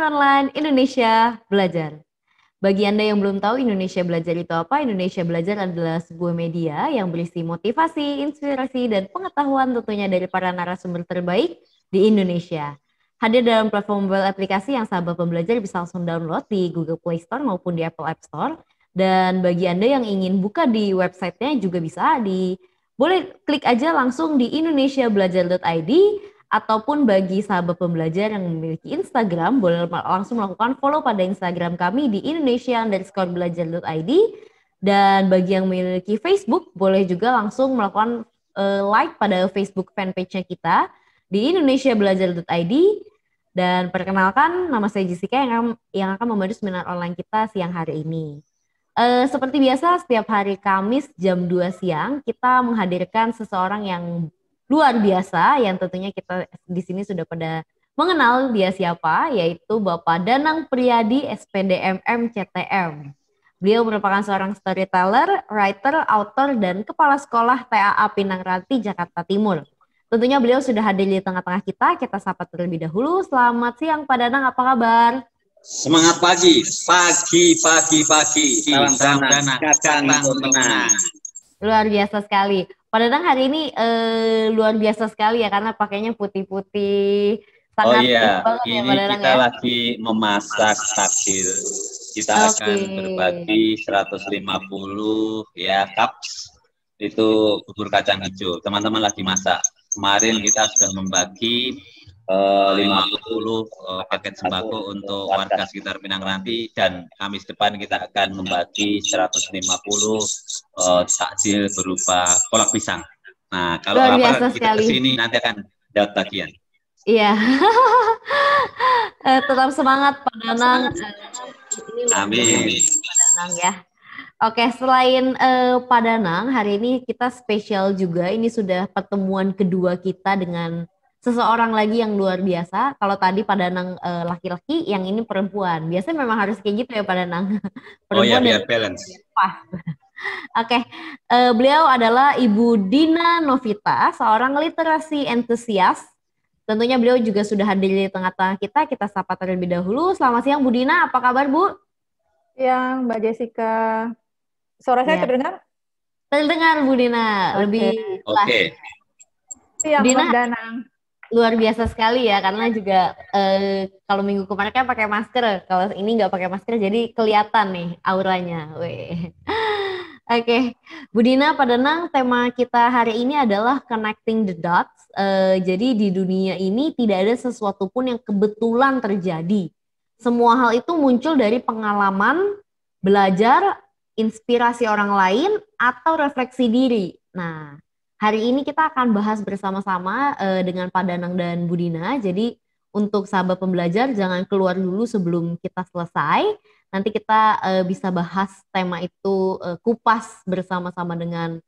online Indonesia Belajar. Bagi Anda yang belum tahu Indonesia Belajar itu apa, Indonesia Belajar adalah sebuah media yang berisi motivasi, inspirasi, dan pengetahuan tentunya dari para narasumber terbaik di Indonesia. Hadir dalam platform mobile aplikasi yang sahabat pembelajar bisa langsung download di Google Play Store maupun di Apple App Store. Dan bagi Anda yang ingin buka di websitenya juga bisa boleh klik aja langsung di indonesiabelajar.id, ataupun bagi sahabat pembelajar yang memiliki Instagram boleh langsung melakukan follow pada Instagram kami di indonesia_belajar.id, dan bagi yang memiliki Facebook boleh juga langsung melakukan like pada Facebook fanpage-nya kita di indonesiabelajar.id. Dan perkenalkan, nama saya Jessica yang akan membantu seminar online kita siang hari ini. Seperti biasa, setiap hari Kamis jam 2 siang kita menghadirkan seseorang yang luar biasa yang tentunya kita di sini sudah pada mengenal dia siapa, yaitu Bapak Danang Priyadi SPDMM CTM. Beliau merupakan seorang storyteller, writer, author, dan kepala sekolah TAA Pinang Ranti, Jakarta Timur. Tentunya beliau sudah hadir di tengah-tengah kita sapa terlebih dahulu. Selamat siang Pak Danang, apa kabar? Semangat pagi. Salam Danang, kacang tenang. Luar biasa sekali. Pak Danang hari ini luar biasa sekali ya, karena pakainya putih-putih. Sangat banget ini ya, Pak Danang, kita lagi memasak takjil. Kita akan berbagi 150 ya cups itu bubur kacang hijau. Teman-teman lagi masak. Kemarin kita sudah membagi 50 paket sembako untuk warga sekitar Pinang Ranti, dan Kamis depan kita akan membagi 150 takjil berupa kolak pisang. Nah, kalau apa kita kesini nanti akan dapat bagian. Iya. Tetap semangat Pak Danang. Amin. Pak Danang ya. Oke, selain Pak Danang, hari ini kita spesial juga. Ini sudah pertemuan kedua kita dengan seseorang lagi yang luar biasa. Kalau tadi Pak Danang laki-laki, yang ini perempuan. Biasanya memang harus kayak gitu ya Pak Danang. Perempuan biar balance. Oke, beliau adalah Ibu Dina Novita, seorang literasi entusias. Tentunya beliau juga sudah hadir di tengah-tengah kita. Kita sapa terlebih dahulu. Selamat siang Bu Dina, apa kabar Bu? Siang Mbak Jessica. Suara saya terdengar? Terdengar Bu Dina, lebih jelas. Siang Dina, Mbak Danang. Luar biasa sekali ya, karena juga kalau minggu kemarin kan pakai masker, kalau ini nggak pakai masker jadi kelihatan nih auranya. Oke, Bu Dina, Pak Danang, tema kita hari ini adalah connecting the dots. Jadi di dunia ini tidak ada sesuatu pun yang kebetulan terjadi. Semua hal itu muncul dari pengalaman, belajar, inspirasi orang lain, atau refleksi diri. Nah, hari ini kita akan bahas bersama-sama dengan Pak Danang dan Bu Dina. Jadi untuk sahabat pembelajar jangan keluar dulu sebelum kita selesai. Nanti kita bisa bahas tema itu kupas bersama-sama dengan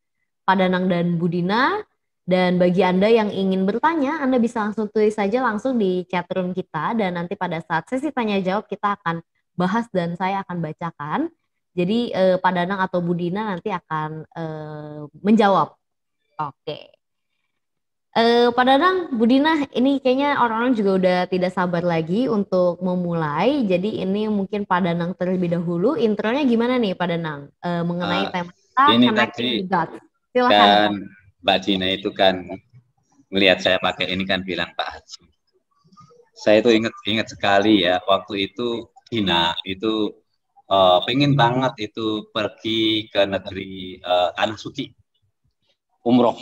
Pak Danang dan Bu Dina. Dan bagi Anda yang ingin bertanya, Anda bisa langsung tulis saja langsung di chatroom kita. Dan nanti pada saat sesi tanya jawab kita akan bahas dan saya akan bacakan. Jadi Pak Danang atau Bu Dina nanti akan menjawab. Oke. Pak Danang, Bu Dina, ini kayaknya orang-orang juga udah tidak sabar lagi untuk memulai. Jadi ini mungkin Pak Danang terlebih dahulu. Intronya gimana nih Pak Danang mengenai tema kita? Ini tadi silakan. Kan Mbak Dina itu kan melihat saya pakai ini kan bilang Pak Haji. Saya itu ingat sekali ya, waktu itu Dina itu pengen banget itu pergi ke negeri Tanah Suci. Umroh.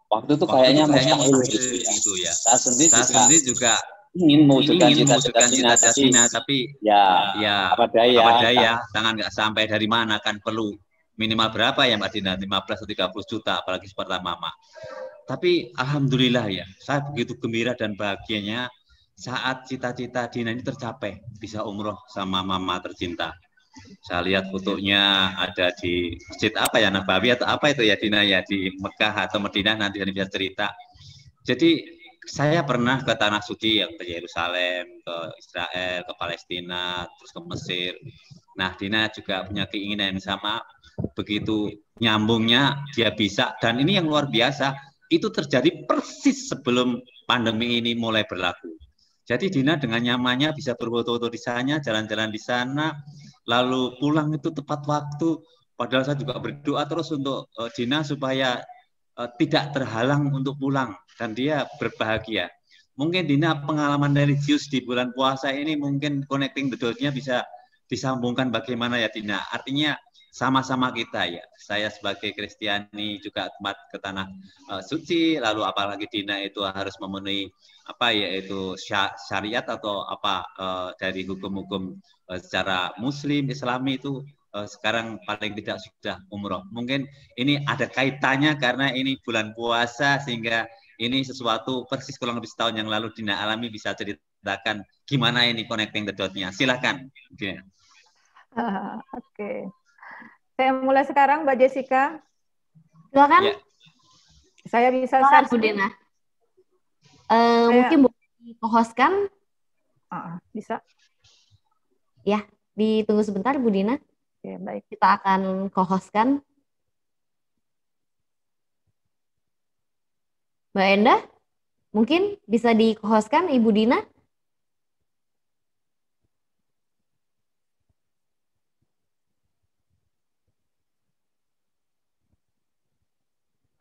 Waktu itu kayaknya mustahil gitu ya. Saya sendiri juga ingin mewujudkan cita-cita Dina, tapi ya apa daya, tangan nggak sampai. Dari mana kan perlu minimal berapa ya Mbak Dina? 15 atau 30 juta, apalagi seperti mama. Tapi alhamdulillah ya, saya begitu gembira dan bahagianya saat cita-cita Dina ini tercapai, bisa umroh sama mama tercinta. Saya lihat fotonya ada di masjid apa ya, Nabawi atau apa itu ya Dina ya, di Mekah atau Madinah, nanti bisa cerita. Jadi saya pernah ke Tanah Suci, ke Yerusalem, ke Israel, ke Palestina, terus ke Mesir. Nah, Dina juga punya keinginan yang sama. Begitu nyambungnya dia bisa, dan ini yang luar biasa, itu terjadi persis sebelum pandemi ini mulai berlaku. Jadi Dina dengan nyamannya bisa berfoto-foto di sana, jalan-jalan di sana, lalu pulang itu tepat waktu. Padahal saya juga berdoa terus untuk Dina supaya tidak terhalang untuk pulang dan dia berbahagia. Mungkin Dina pengalaman religius di bulan puasa ini mungkin connecting the dots-nya bisa disambungkan bagaimana ya Dina. Artinya sama-sama kita ya. Saya sebagai Kristiani juga tempat ke tanah suci, lalu apalagi Dina itu harus memenuhi apa yaitu syariat atau apa dari hukum-hukum secara Muslim, Islami itu sekarang paling tidak sudah umroh. Mungkin ini ada kaitannya karena ini bulan puasa sehingga ini sesuatu persis kurang lebih setahun yang lalu Dina alami, bisa ceritakan gimana ini connecting the dot-nya. Silakan. Okay. Oke. Saya mulai sekarang, Mbak Jessica. Silakan. Ya. Saya bisa Silakan, share Bu screen. Dina. Mungkin boleh di-hostkan? Bisa. Ya, ditunggu sebentar Bu Dina. Oke, baik. Kita akan co-hostkan. Mbak Endah, mungkin bisa di-hostkan Ibu Dina?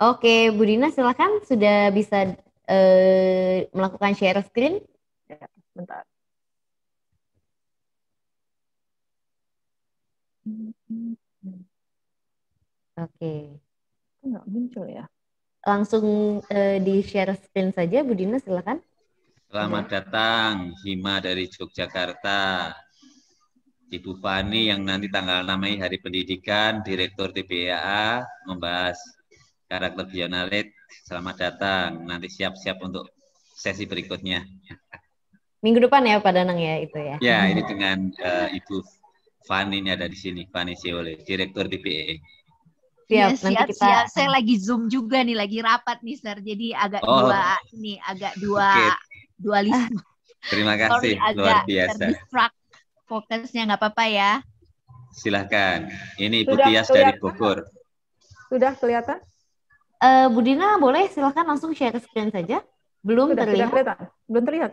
Oke, Bu Dina silakan, sudah bisa melakukan share screen. Ya, bentar. Oke. Nggak muncul ya. Langsung di share screen saja, Bu Dina silakan. Selamat datang Hima dari Yogyakarta. Ibu Fani yang nanti tanggal 6 Mei Hari Pendidikan, Direktur TBA membahas karakter bionalit. Selamat datang. Nanti siap-siap untuk sesi berikutnya. Minggu depan ya Pak Danang ya itu ya. Ya, ini dengan Ibu Fani ini ada di sini, Fani Siole, Direktur TBA. Siap, ya, nanti siap, kita siap. Saya lagi Zoom juga nih, lagi rapat nih, Sir. Jadi agak dualisme. Terima kasih, Sorry, luar agak biasa. terdistract fokusnya, nggak apa-apa ya. Silahkan. Ini Ibu Sudah Tias dari kelihatan? Bogor. Sudah kelihatan? Bu Dina boleh silakan langsung share screen saja. Belum Sudah terlihat. kelihatan? Belum terlihat?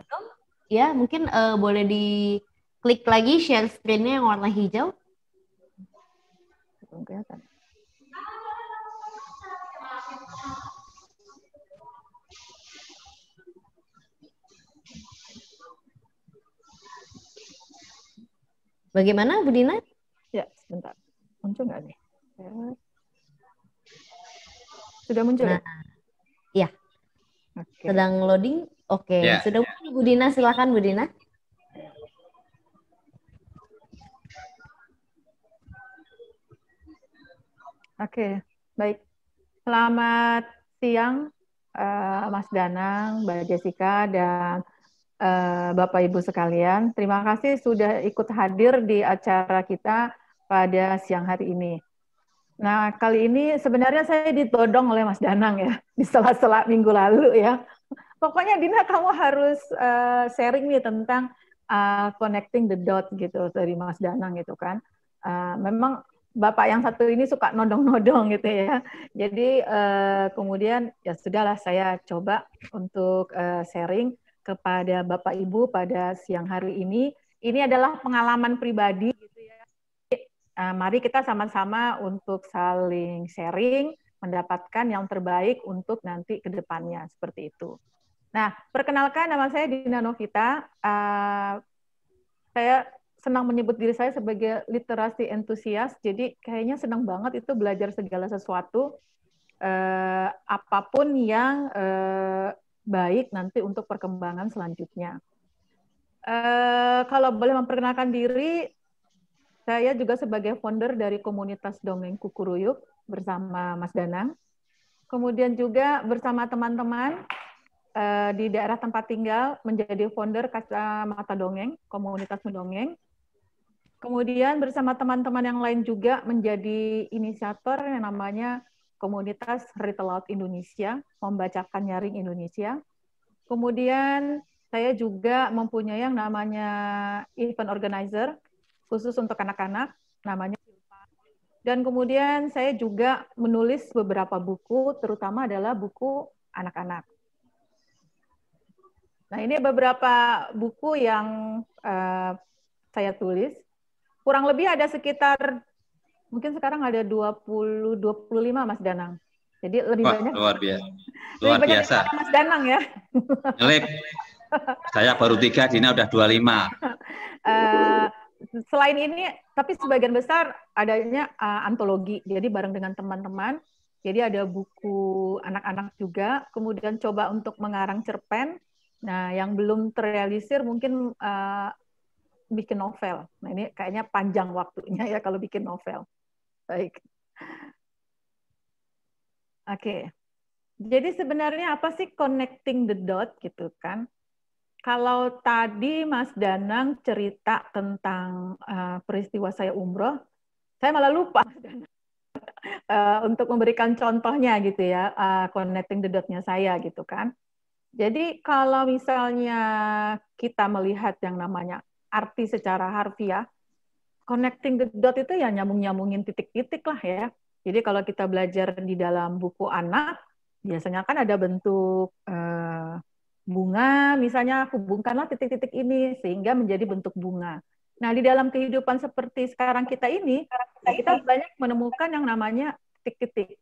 Ya, mungkin boleh diklik lagi share screen-nya yang warna hijau. Belum kelihatan. Bagaimana Bu Dina? Ya, sebentar. Muncul nggak nih? Sudah muncul Nah, ya? ya. Oke. Sedang loading. Oke, Ya. sudah muncul Bu Dina, silakan Bu Dina. Oke, baik. Selamat siang, Mas Danang, Mbak Jessica, dan Bapak Ibu sekalian. Terima kasih sudah ikut hadir di acara kita pada siang hari ini. Nah, kali ini sebenarnya saya ditodong oleh Mas Danang ya, di sela-sela minggu lalu ya. Pokoknya Dina, kamu harus sharing nih tentang connecting the dot gitu dari Mas Danang gitu kan. Memang Bapak yang satu ini suka nodong-nodong gitu ya. Jadi kemudian ya sudahlah, saya coba untuk sharing kepada Bapak Ibu pada siang hari ini. Ini adalah pengalaman pribadi gitu ya. Mari kita sama-sama untuk saling sharing, mendapatkan yang terbaik untuk nanti ke depannya, seperti itu. Nah, perkenalkan, nama saya Dina Novita. Saya senang menyebut diri saya sebagai literasi entusias, jadi kayaknya senang banget itu belajar segala sesuatu, apapun yang baik nanti untuk perkembangan selanjutnya. Kalau boleh memperkenalkan diri, saya juga sebagai founder dari komunitas Dongeng Kukuruyuk bersama Mas Danang. Kemudian juga bersama teman-teman di daerah tempat tinggal menjadi founder Kacamata Dongeng, komunitas mendongeng. Kemudian bersama teman-teman yang lain juga menjadi inisiator yang namanya komunitas Read Aloud Indonesia, membacakan nyaring Indonesia. Kemudian saya juga mempunyai yang namanya event organizer, khusus untuk anak-anak, namanya. Dan kemudian saya juga menulis beberapa buku, terutama adalah buku anak-anak. Nah, ini beberapa buku yang saya tulis. Kurang lebih ada sekitar, mungkin sekarang ada 20-25 Mas Danang. Jadi lebih Wah, banyak. luar biasa. Lebih Luar banyak biasa. daripada Mas Danang ya. Ngelip. Saya baru 3, Dina udah 25. Selain ini, tapi sebagian besar adanya antologi. Jadi bareng dengan teman-teman. Jadi ada buku anak-anak juga. Kemudian coba untuk mengarang cerpen. Nah, yang belum terrealisir mungkin bikin novel. Nah, ini kayaknya panjang waktunya ya kalau bikin novel. Baik. Oke. Jadi sebenarnya apa sih connecting the dot gitu kan? Kalau tadi Mas Danang cerita tentang peristiwa saya umroh, saya malah lupa Mas Danang, untuk memberikan contohnya gitu ya, connecting the dot-nya saya gitu kan. Jadi kalau misalnya kita melihat yang namanya arti secara harfiah, connecting the dot itu ya nyambung-nyambungin titik-titik lah ya. Jadi kalau kita belajar di dalam buku anak, biasanya kan ada bentuk bunga, misalnya hubungkanlah titik-titik ini sehingga menjadi bentuk bunga. Nah, di dalam kehidupan seperti sekarang kita ini, kita banyak menemukan yang namanya titik-titik.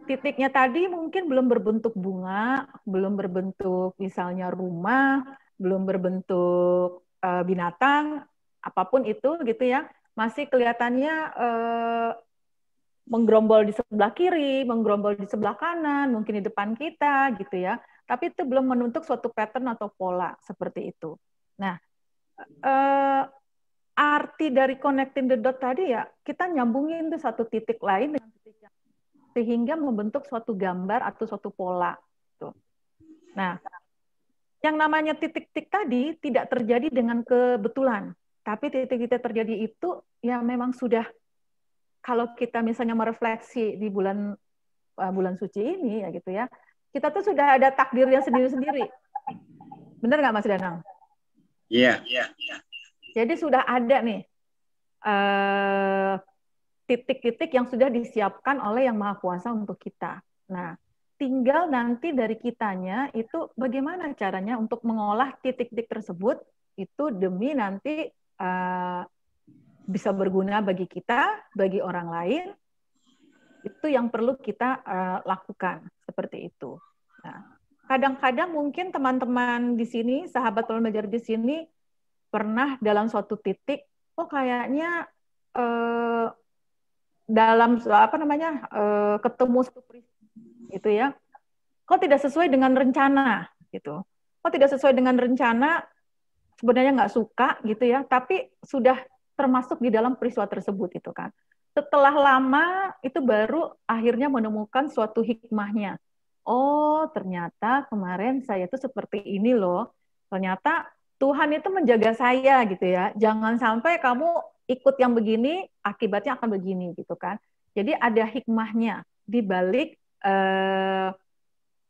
Titiknya tadi mungkin belum berbentuk bunga, belum berbentuk misalnya rumah, belum berbentuk binatang, apapun itu gitu ya, masih kelihatannya menggerombol di sebelah kiri, menggerombol di sebelah kanan, mungkin di depan kita gitu ya. Tapi itu belum membentuk suatu pattern atau pola seperti itu. Nah, arti dari connecting the dot tadi ya, kita nyambungin tuh satu titik lain dengan titik yang sehingga membentuk suatu gambar atau suatu pola. Tuh. Nah, yang namanya titik-titik tadi tidak terjadi dengan kebetulan, tapi titik-titik terjadi itu ya memang sudah, kalau kita misalnya merefleksi di bulan suci ini ya gitu ya, kita tuh sudah ada takdirnya sendiri-sendiri. Benar nggak Mas Danang? Iya. Jadi sudah ada nih titik-titik yang sudah disiapkan oleh Yang Maha Kuasa untuk kita. Nah, tinggal nanti dari kitanya itu bagaimana caranya untuk mengolah titik-titik tersebut itu demi nanti bisa berguna bagi kita, bagi orang lain. Itu yang perlu kita lakukan seperti itu. Nah, kadang-kadang mungkin teman-teman di sini, sahabat pembelajar di sini pernah dalam suatu titik, oh kayaknya dalam apa namanya ketemu satu peristiwa gitu ya, kok tidak sesuai dengan rencana gitu, kok tidak sesuai dengan rencana, sebenarnya nggak suka gitu ya, tapi sudah termasuk di dalam peristiwa tersebut itu kan. Setelah lama itu baru akhirnya menemukan suatu hikmahnya. Oh, ternyata kemarin saya tuh seperti ini loh. Ternyata Tuhan itu menjaga saya gitu ya. Jangan sampai kamu ikut yang begini, akibatnya akan begini gitu kan. Jadi ada hikmahnya di balik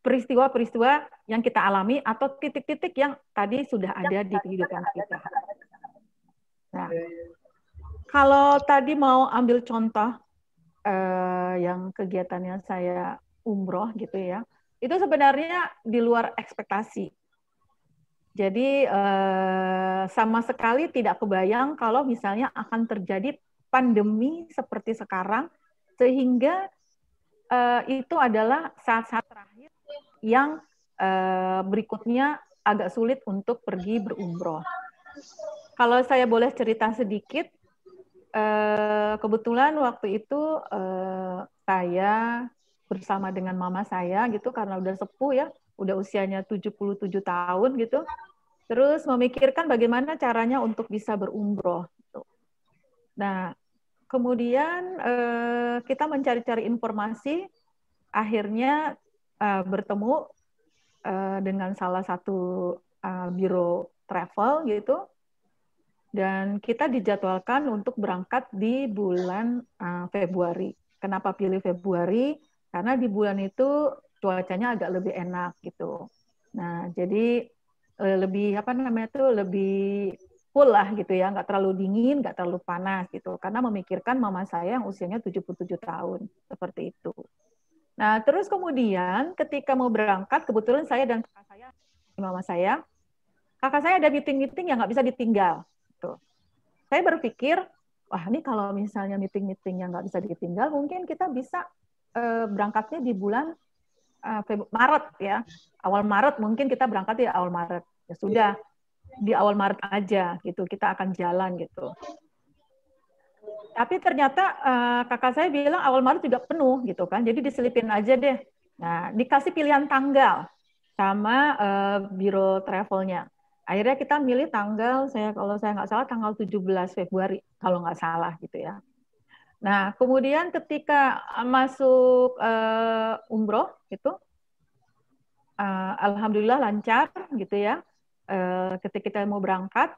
peristiwa-peristiwa yang kita alami atau titik-titik yang tadi sudah ada di kehidupan kita. Nah, kalau tadi mau ambil contoh yang kegiatannya saya umroh gitu ya, itu sebenarnya di luar ekspektasi. Jadi sama sekali tidak kebayang kalau misalnya akan terjadi pandemi seperti sekarang, sehingga itu adalah saat-saat terakhir yang berikutnya agak sulit untuk pergi berumroh. Kalau saya boleh cerita sedikit, kebetulan waktu itu saya bersama dengan mama saya gitu, karena udah sepuh ya, udah usianya 77 tahun gitu, terus memikirkan bagaimana caranya untuk bisa berumroh. Gitu. Nah, kemudian kita mencari-cari informasi, akhirnya bertemu dengan salah satu biro travel gitu, dan kita dijadwalkan untuk berangkat di bulan Februari. Kenapa pilih Februari? Karena di bulan itu cuacanya agak lebih enak gitu. Nah, jadi lebih apa namanya tuh lebih cool lah gitu ya, nggak terlalu dingin, nggak terlalu panas gitu. Karena memikirkan mama saya yang usianya 77 tahun, seperti itu. Nah, terus kemudian ketika mau berangkat, kebetulan saya dan kakak saya mama saya, kakak saya ada meeting-meeting yang nggak bisa ditinggal. Tuh. Saya berpikir, wah ini kalau misalnya meeting-meeting yang nggak bisa ditinggal, mungkin kita bisa berangkatnya di bulan Maret ya. Awal Maret mungkin kita berangkat di awal Maret. Ya sudah, di awal Maret aja gitu, kita akan jalan gitu. Tapi ternyata kakak saya bilang awal Maret juga penuh gitu kan, jadi diselipin aja deh. Nah, dikasih pilihan tanggal sama biro travelnya. Akhirnya kita milih tanggal, kalau saya nggak salah tanggal 17 Februari, kalau nggak salah gitu ya. Nah, kemudian ketika masuk umroh gitu, alhamdulillah lancar gitu ya. Ketika kita mau berangkat,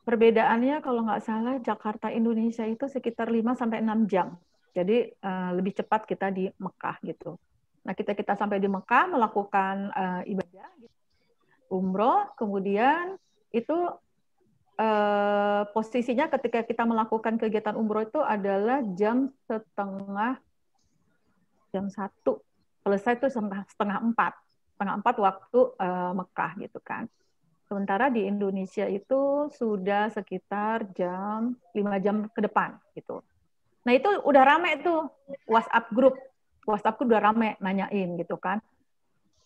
perbedaannya kalau nggak salah Jakarta Indonesia itu sekitar 5-6 jam. Jadi lebih cepat kita di Mekah gitu. Nah, kita sampai di Mekah melakukan ibadah umroh, kemudian itu posisinya ketika kita melakukan kegiatan umroh itu adalah jam 1, selesai itu setengah 4 waktu Mekah gitu kan. Sementara di Indonesia itu sudah sekitar 5 jam ke depan gitu. Nah itu udah rame tuh WhatsApp group udah rame nanyain gitu kan.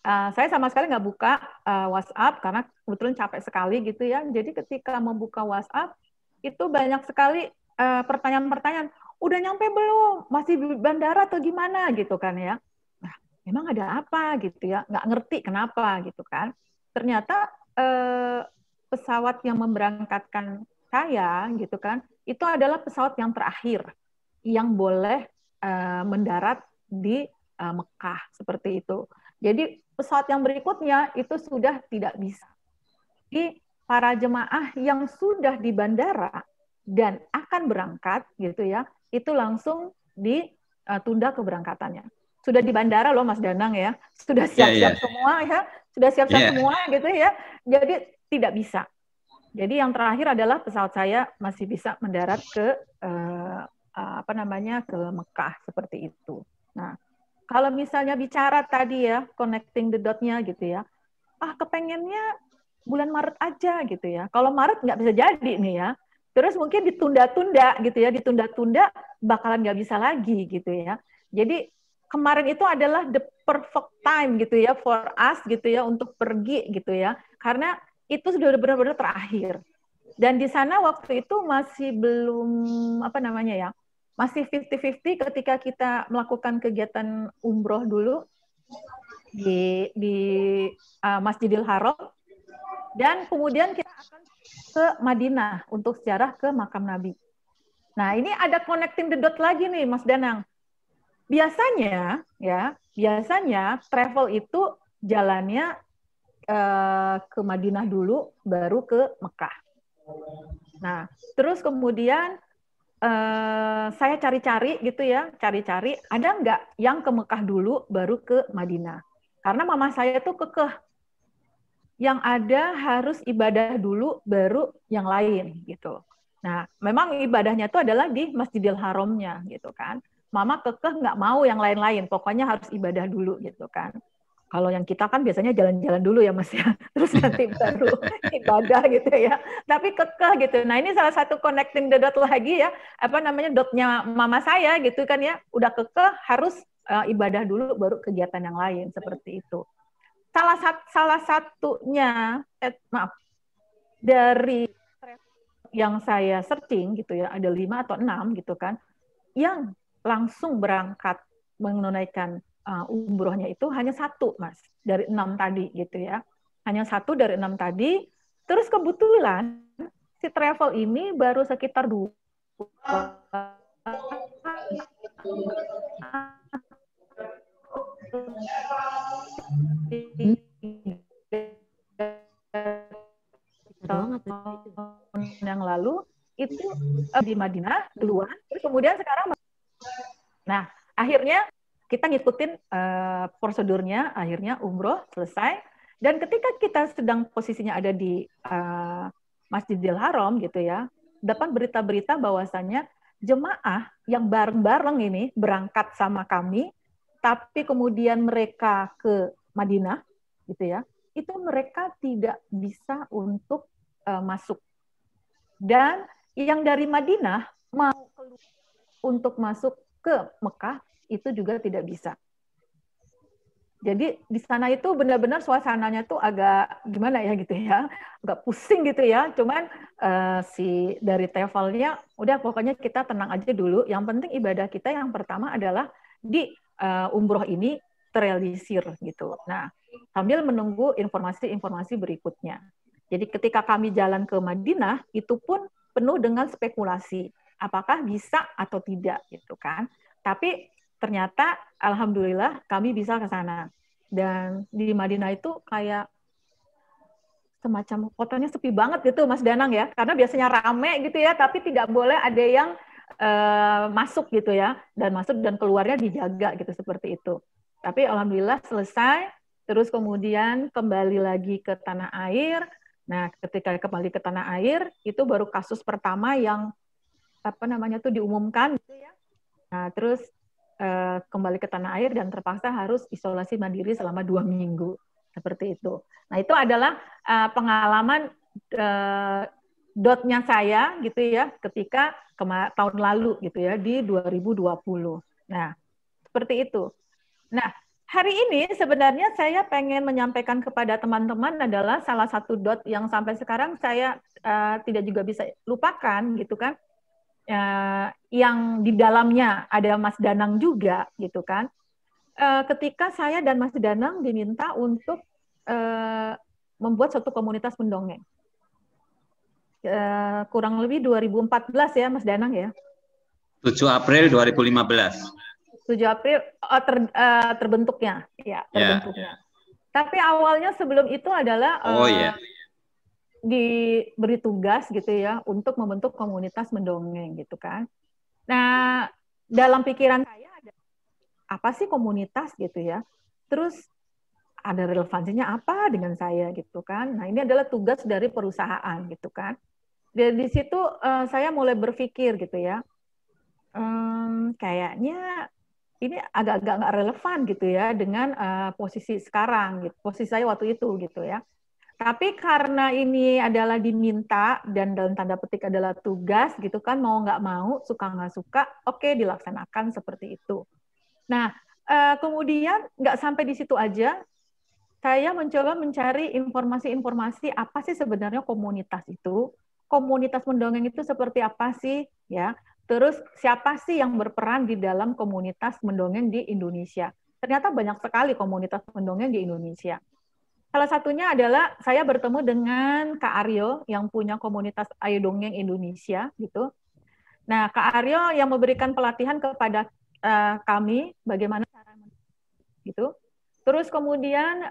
Saya sama sekali nggak buka WhatsApp karena kebetulan capek sekali gitu ya. Jadi ketika membuka WhatsApp itu banyak sekali pertanyaan-pertanyaan. Udah nyampe belum? Masih di bandara atau gimana gitu kan ya? Nah, memang ada apa gitu ya? Nggak ngerti kenapa gitu kan? Ternyata pesawat yang memberangkatkan saya gitu kan, itu adalah pesawat yang terakhir yang boleh mendarat di Mekah seperti itu. Jadi pesawat yang berikutnya itu sudah tidak bisa. Jadi para jemaah yang sudah di bandara dan akan berangkat gitu ya, itu langsung ditunda keberangkatannya. Sudah di bandara loh Mas Danang ya, sudah siap-siap semua ya, sudah siap-siap semua gitu ya. Jadi tidak bisa. Jadi yang terakhir adalah pesawat saya masih bisa mendarat ke ke Mekah seperti itu. Nah, kalau misalnya bicara tadi ya, connecting the dot-nya gitu ya, kepengennya bulan Maret aja gitu ya. Kalau Maret nggak bisa jadi nih ya. Terus mungkin ditunda-tunda gitu ya, ditunda-tunda bakalan nggak bisa lagi gitu ya. Jadi kemarin itu adalah the perfect time gitu ya for us gitu ya untuk pergi gitu ya. Karena itu sudah benar-benar terakhir. Dan di sana waktu itu masih belum masih 50-50 ketika kita melakukan kegiatan umroh dulu di Masjidil Haram, dan kemudian kita akan ke Madinah untuk ziarah ke makam Nabi. Nah, ini ada connecting the dot lagi nih Mas Danang. Biasanya travel itu jalannya ke Madinah dulu, baru ke Mekah. Nah, terus kemudian saya cari-cari gitu ya, ada nggak yang ke Mekah dulu, baru ke Madinah. Karena mama saya tuh kekeh, yang ada harus ibadah dulu, baru yang lain gitu. Nah, memang ibadahnya itu adalah di Masjidil Haramnya gitu kan. Mama kekeh nggak mau yang lain-lain, pokoknya harus ibadah dulu gitu kan. Kalau yang kita kan biasanya jalan-jalan dulu ya Mas ya, terus nanti baru ibadah gitu ya. Tapi kekeh gitu. Nah ini salah satu connecting the dot lagi ya, dotnya mama saya gitu kan ya, udah kekeh harus ibadah dulu baru kegiatan yang lain seperti itu. Salah satunya, dari yang saya searching gitu ya, ada 5 atau 6 gitu kan, yang langsung berangkat menunaikan umrohnya itu hanya 1 Mas dari 6 tadi gitu ya, hanya 1 dari 6 tadi. Terus kebetulan si travel ini baru sekitar 2 yang lalu itu di Madinah duluan, terus kemudian sekarang akhirnya kita ngikutin prosedurnya, akhirnya umroh selesai. Dan ketika kita sedang posisinya ada di Masjidil Haram gitu ya, dapat berita-berita bahwasannya jemaah yang bareng-bareng ini berangkat sama kami, tapi kemudian mereka ke Madinah gitu ya, itu mereka tidak bisa untuk masuk. Dan yang dari Madinah mau keluar untuk masuk ke Mekah itu juga tidak bisa. Jadi di sana itu benar-benar suasananya tuh agak gimana ya gitu ya, agak pusing gitu ya. Cuman si dari travelnya, udah pokoknya kita tenang aja dulu. Yang penting ibadah kita yang pertama adalah di umroh ini terrealisir gitu. Nah, sambil menunggu informasi-informasi berikutnya. Jadi ketika kami jalan ke Madinah, itu pun penuh dengan spekulasi, apakah bisa atau tidak gitu kan. Tapi ternyata alhamdulillah kami bisa ke sana. Dan di Madinah itu kayak semacam kotanya sepi banget gitu Mas Danang ya. Karena biasanya rame gitu ya, tapi tidak boleh ada yang masuk gitu ya. Dan masuk dan keluarnya dijaga gitu seperti itu. Tapi alhamdulillah selesai, terus kemudian kembali lagi ke tanah air. Nah, ketika kembali ke tanah air, itu baru kasus pertama yang diumumkan gitu ya. Nah, terus kembali ke tanah air dan terpaksa harus isolasi mandiri selama 2 minggu seperti itu. Nah, itu adalah pengalaman dotnya saya gitu ya ketika tahun lalu gitu ya di 2020. Nah, seperti itu. Nah, hari ini sebenarnya saya pengen menyampaikan kepada teman-teman adalah salah satu dot yang sampai sekarang saya tidak juga bisa lupakan gitu kan. Yang di dalamnya ada Mas Danang juga gitu kan. Ketika saya dan Mas Danang diminta untuk membuat suatu komunitas mendongeng. Kurang lebih 2014 ya Mas Danang ya. 7 April 2015. 7 April terbentuknya. Ya, terbentuknya. Tapi awalnya sebelum itu adalah diberi tugas gitu ya untuk membentuk komunitas mendongeng gitu kan. Nah, dalam pikiran saya ada apa sih komunitas gitu ya. Terus ada relevansinya apa dengan saya gitu kan. Nah, ini adalah tugas dari perusahaan gitu kan. Dan di situ saya mulai berpikir gitu ya. Kayaknya ini agak-agak nggak relevan gitu ya dengan posisi sekarang gitu. Posisi saya waktu itu gitu ya. Tapi karena ini adalah diminta dan dalam tanda petik adalah tugas gitu kan, mau nggak mau, suka nggak suka, oke dilaksanakan seperti itu. Nah, kemudian nggak sampai di situ aja, saya mencoba mencari informasi-informasi apa sih sebenarnya komunitas itu, komunitas mendongeng itu seperti apa sih, ya. Terus siapa sih yang berperan di dalam komunitas mendongeng di Indonesia? Ternyata banyak sekali komunitas mendongeng di Indonesia. Salah satunya adalah saya bertemu dengan Kak Aryo yang punya komunitas Ayo Dongeng Indonesia gitu. Nah, Kak Aryo yang memberikan pelatihan kepada kami bagaimana cara gitu. Terus kemudian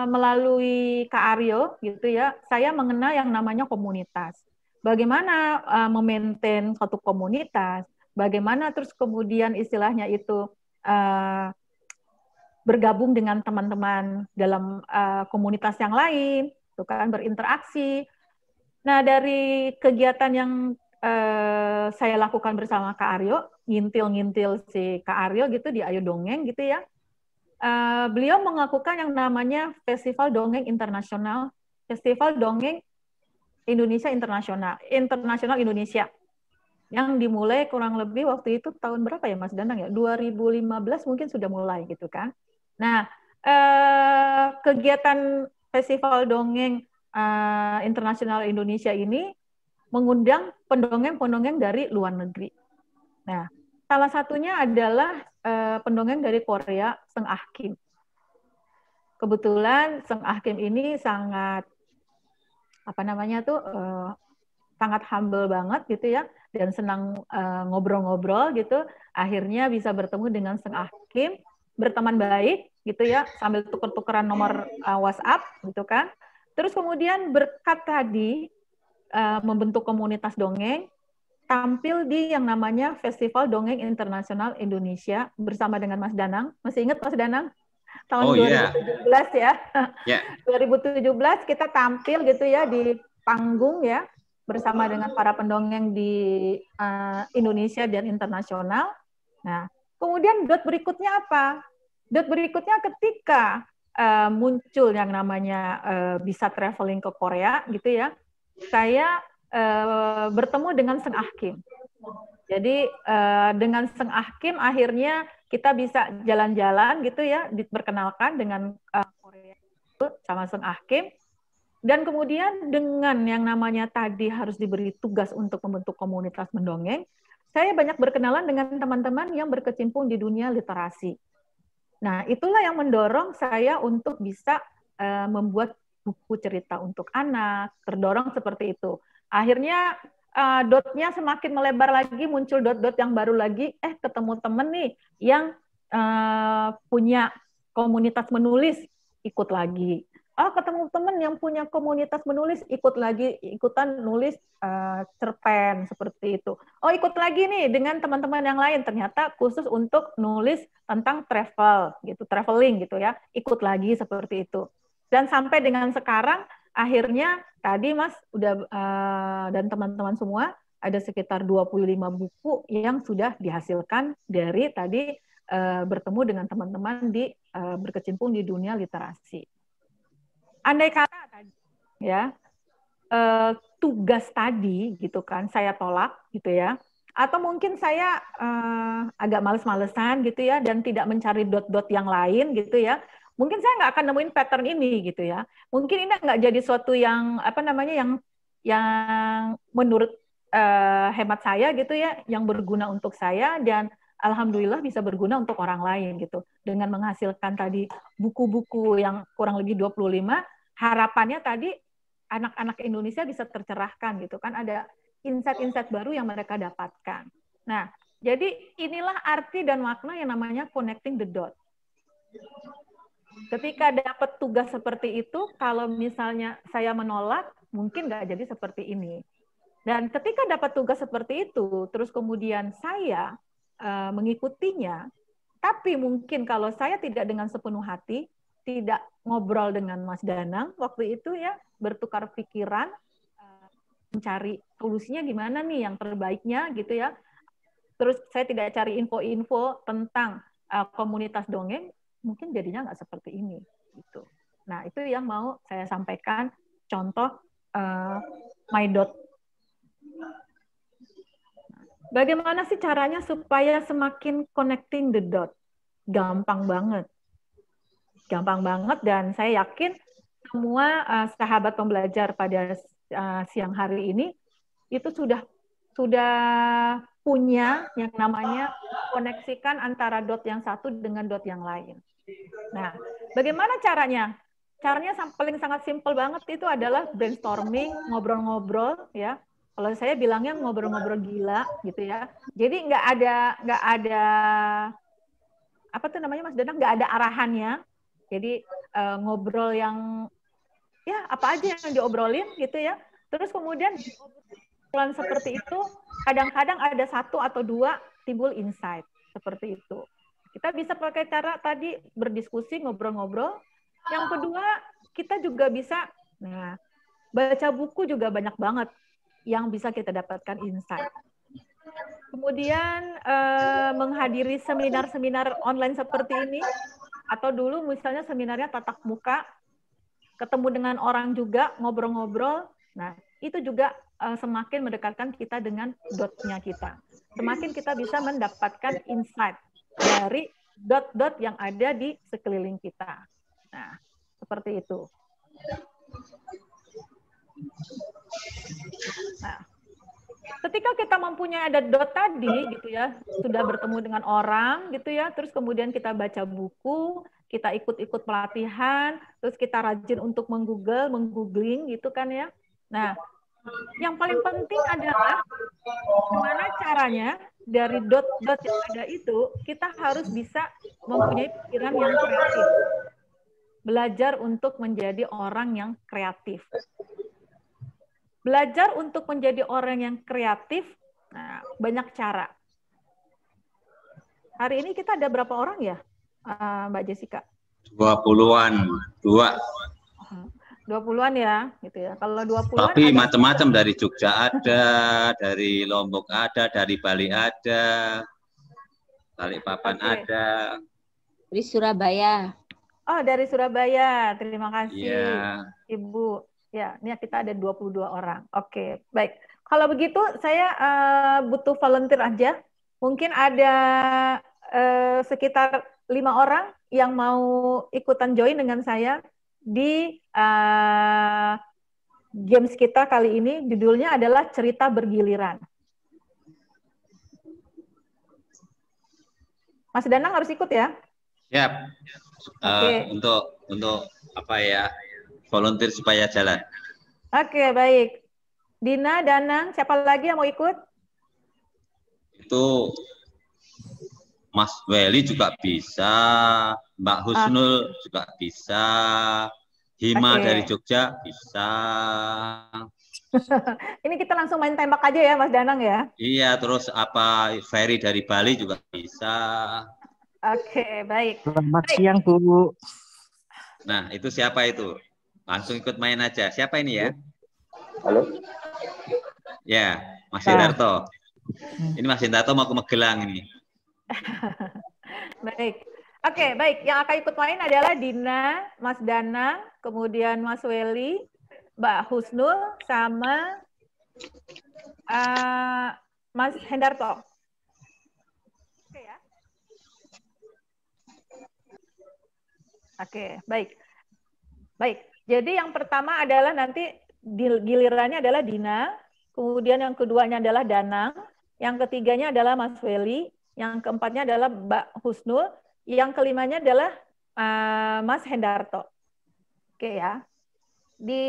melalui Kak Aryo gitu ya, saya mengenal yang namanya komunitas. Bagaimana memaintain suatu komunitas, bagaimana terus kemudian istilahnya itu bergabung dengan teman-teman dalam komunitas yang lain, itu kan berinteraksi. Nah, dari kegiatan yang saya lakukan bersama Kak Aryo, ngintil-ngintil si Kak Aryo gitu di Ayo Dongeng gitu ya, beliau melakukan yang namanya Festival Dongeng Internasional, Festival Dongeng Indonesia Internasional Indonesia, yang dimulai kurang lebih waktu itu tahun berapa ya Mas Danang ya? 2015 mungkin sudah mulai gitu kan. Nah, kegiatan Festival Dongeng Internasional Indonesia ini mengundang pendongeng-pendongeng dari luar negeri. Nah, salah satunya adalah pendongeng dari Korea, Seng Ah Kim. Kebetulan Seng Ah Kim ini sangat sangat humble banget gitu ya, dan senang ngobrol-ngobrol gitu. Akhirnya bisa bertemu dengan Seng Ah Kim, berteman baik gitu ya, sambil tuker-tukeran nomor WhatsApp gitu kan. Terus kemudian berkat tadi membentuk komunitas dongeng, tampil di yang namanya Festival Dongeng Internasional Indonesia bersama dengan Mas Danang. Masih ingat Mas Danang? Tahun 2017 ya. 2017 kita tampil gitu ya di panggung ya, bersama dengan para pendongeng di Indonesia dan internasional. Nah, kemudian dot berikutnya apa? Dot berikutnya ketika muncul yang namanya bisa traveling ke Korea gitu ya, saya bertemu dengan Seng Ah Kim. Jadi dengan Seng Ah Kim akhirnya kita bisa jalan-jalan gitu ya, diperkenalkan dengan Korea sama Seng Ah Kim. Dan kemudian dengan yang namanya tadi harus diberi tugas untuk membentuk komunitas mendongeng, saya banyak berkenalan dengan teman-teman yang berkecimpung di dunia literasi. Nah, itulah yang mendorong saya untuk bisa membuat buku cerita untuk anak, terdorong seperti itu. Akhirnya dotnya semakin melebar lagi, muncul dot-dot yang baru lagi, ketemu temen nih yang punya komunitas menulis, ikut lagi. Oh, ketemu temen yang punya komunitas menulis, ikut lagi, ikutan nulis cerpen, seperti itu. Oh, ikut lagi nih dengan teman-teman yang lain, ternyata khusus untuk nulis tentang travel, gitu, traveling gitu ya, ikut lagi seperti itu. Dan sampai dengan sekarang, akhirnya tadi Mas udah dan teman-teman semua, ada sekitar 25 buku yang sudah dihasilkan dari tadi bertemu dengan teman-teman di berkecimpung di dunia literasi. Andai kata tadi ya tugas tadi gitu kan saya tolak gitu ya, atau mungkin saya agak males-malesan gitu ya dan tidak mencari dot-dot yang lain gitu ya, mungkin saya nggak akan nemuin pattern ini gitu ya. Mungkin ini nggak jadi suatu yang apa namanya yang menurut hemat saya gitu ya, yang berguna untuk saya dan alhamdulillah bisa berguna untuk orang lain gitu. Dengan menghasilkan tadi buku-buku yang kurang lebih 25, harapannya tadi anak-anak Indonesia bisa tercerahkan gitu kan, ada insight-insight baru yang mereka dapatkan. Nah, jadi inilah arti dan makna yang namanya connecting the dot. Ketika dapat tugas seperti itu, kalau misalnya saya menolak, mungkin nggak jadi seperti ini. Dan ketika dapat tugas seperti itu, terus kemudian saya mengikutinya, tapi mungkin kalau saya tidak dengan sepenuh hati, tidak ngobrol dengan Mas Danang waktu itu ya, bertukar pikiran, mencari solusinya gimana nih yang terbaiknya gitu ya. Terus saya tidak cari info-info tentang komunitas dongeng, mungkin jadinya nggak seperti ini gitu. Nah, itu yang mau saya sampaikan contoh My Dot. Bagaimana sih caranya supaya semakin connecting the dot? Gampang banget. Gampang banget dan saya yakin semua sahabat pembelajar pada siang hari ini itu sudah punya yang namanya koneksikan antara dot yang satu dengan dot yang lain. Nah, bagaimana caranya? Caranya paling sangat simpel banget itu adalah brainstorming, ngobrol-ngobrol ya. Kalau saya bilangnya ngobrol-ngobrol gila gitu ya. Jadi nggak ada apa tuh namanya Mas Danang, nggak ada arahannya. Jadi ngobrol yang ya apa aja yang diobrolin gitu ya. Terus kemudian obrolan seperti itu kadang-kadang ada satu atau dua timbul insight seperti itu. Kita bisa pakai cara tadi berdiskusi, ngobrol-ngobrol. Yang kedua, kita juga bisa baca buku juga banyak banget yang bisa kita dapatkan insight. Kemudian menghadiri seminar-seminar online seperti ini, atau dulu misalnya seminarnya tatap muka, ketemu dengan orang juga, ngobrol-ngobrol. Nah, itu juga semakin mendekatkan kita dengan dotnya kita. Semakin kita bisa mendapatkan insight dari dot-dot yang ada di sekeliling kita. Nah, seperti itu. Nah, ketika kita mempunyai ada dot tadi gitu ya, sudah bertemu dengan orang gitu ya, terus kemudian kita baca buku, kita ikut-ikut pelatihan, terus kita rajin untuk menggoogling gitu kan ya. Nah, yang paling penting adalah gimana caranya dari dot-dot yang ada itu, kita harus bisa mempunyai pikiran yang kreatif. Belajar untuk menjadi orang yang kreatif. Belajar untuk menjadi orang yang kreatif, nah, banyak cara. Hari ini kita ada berapa orang ya, Mbak Jessica? 20-an, 20-an ya, gitu ya. Kalau 20-an tapi macam-macam, dari Jogja ada, dari Lombok ada, dari Bali ada, Balikpapan ada. Dari Surabaya. Oh, dari Surabaya. Terima kasih, Iya. Ibu. Ya, ini kita ada 22 orang. Oke, baik. Kalau begitu, saya butuh volunteer aja. Mungkin ada sekitar 5 orang yang mau ikutan join dengan saya di games kita kali ini. Judulnya adalah cerita bergiliran. Mas Danang harus ikut ya. Siap. Oke. Untuk apa ya? Volunteer supaya jalan. Oke, baik. Dina, Danang, siapa lagi yang mau ikut? Itu Mas Weli juga bisa, Mbak Husnul juga bisa, Hima Oke. dari Jogja bisa. Ini kita langsung main tembak aja ya, Mas Danang ya. Iya, terus apa Ferry dari Bali juga bisa. Oke, baik. Selamat siang, Bu. Nah, itu siapa itu? Langsung ikut main aja. Siapa ini ya? Halo. Ya, Mas Hindarto. Ini Mas Hindarto mau ke Magelang ini. Baik. Oke, baik. Yang akan ikut main adalah Dina, Mas Danang, kemudian Mas Weli, Mbak Husnul, sama Mas Hendarto. Oke ya. Oke, baik. Baik. Jadi yang pertama adalah nanti gilirannya adalah Dina, kemudian yang keduanya adalah Danang, yang ketiganya adalah Mas Weli, yang keempatnya adalah Mbak Husnul, yang kelimanya adalah Mas Hendarto. Oke ya. Di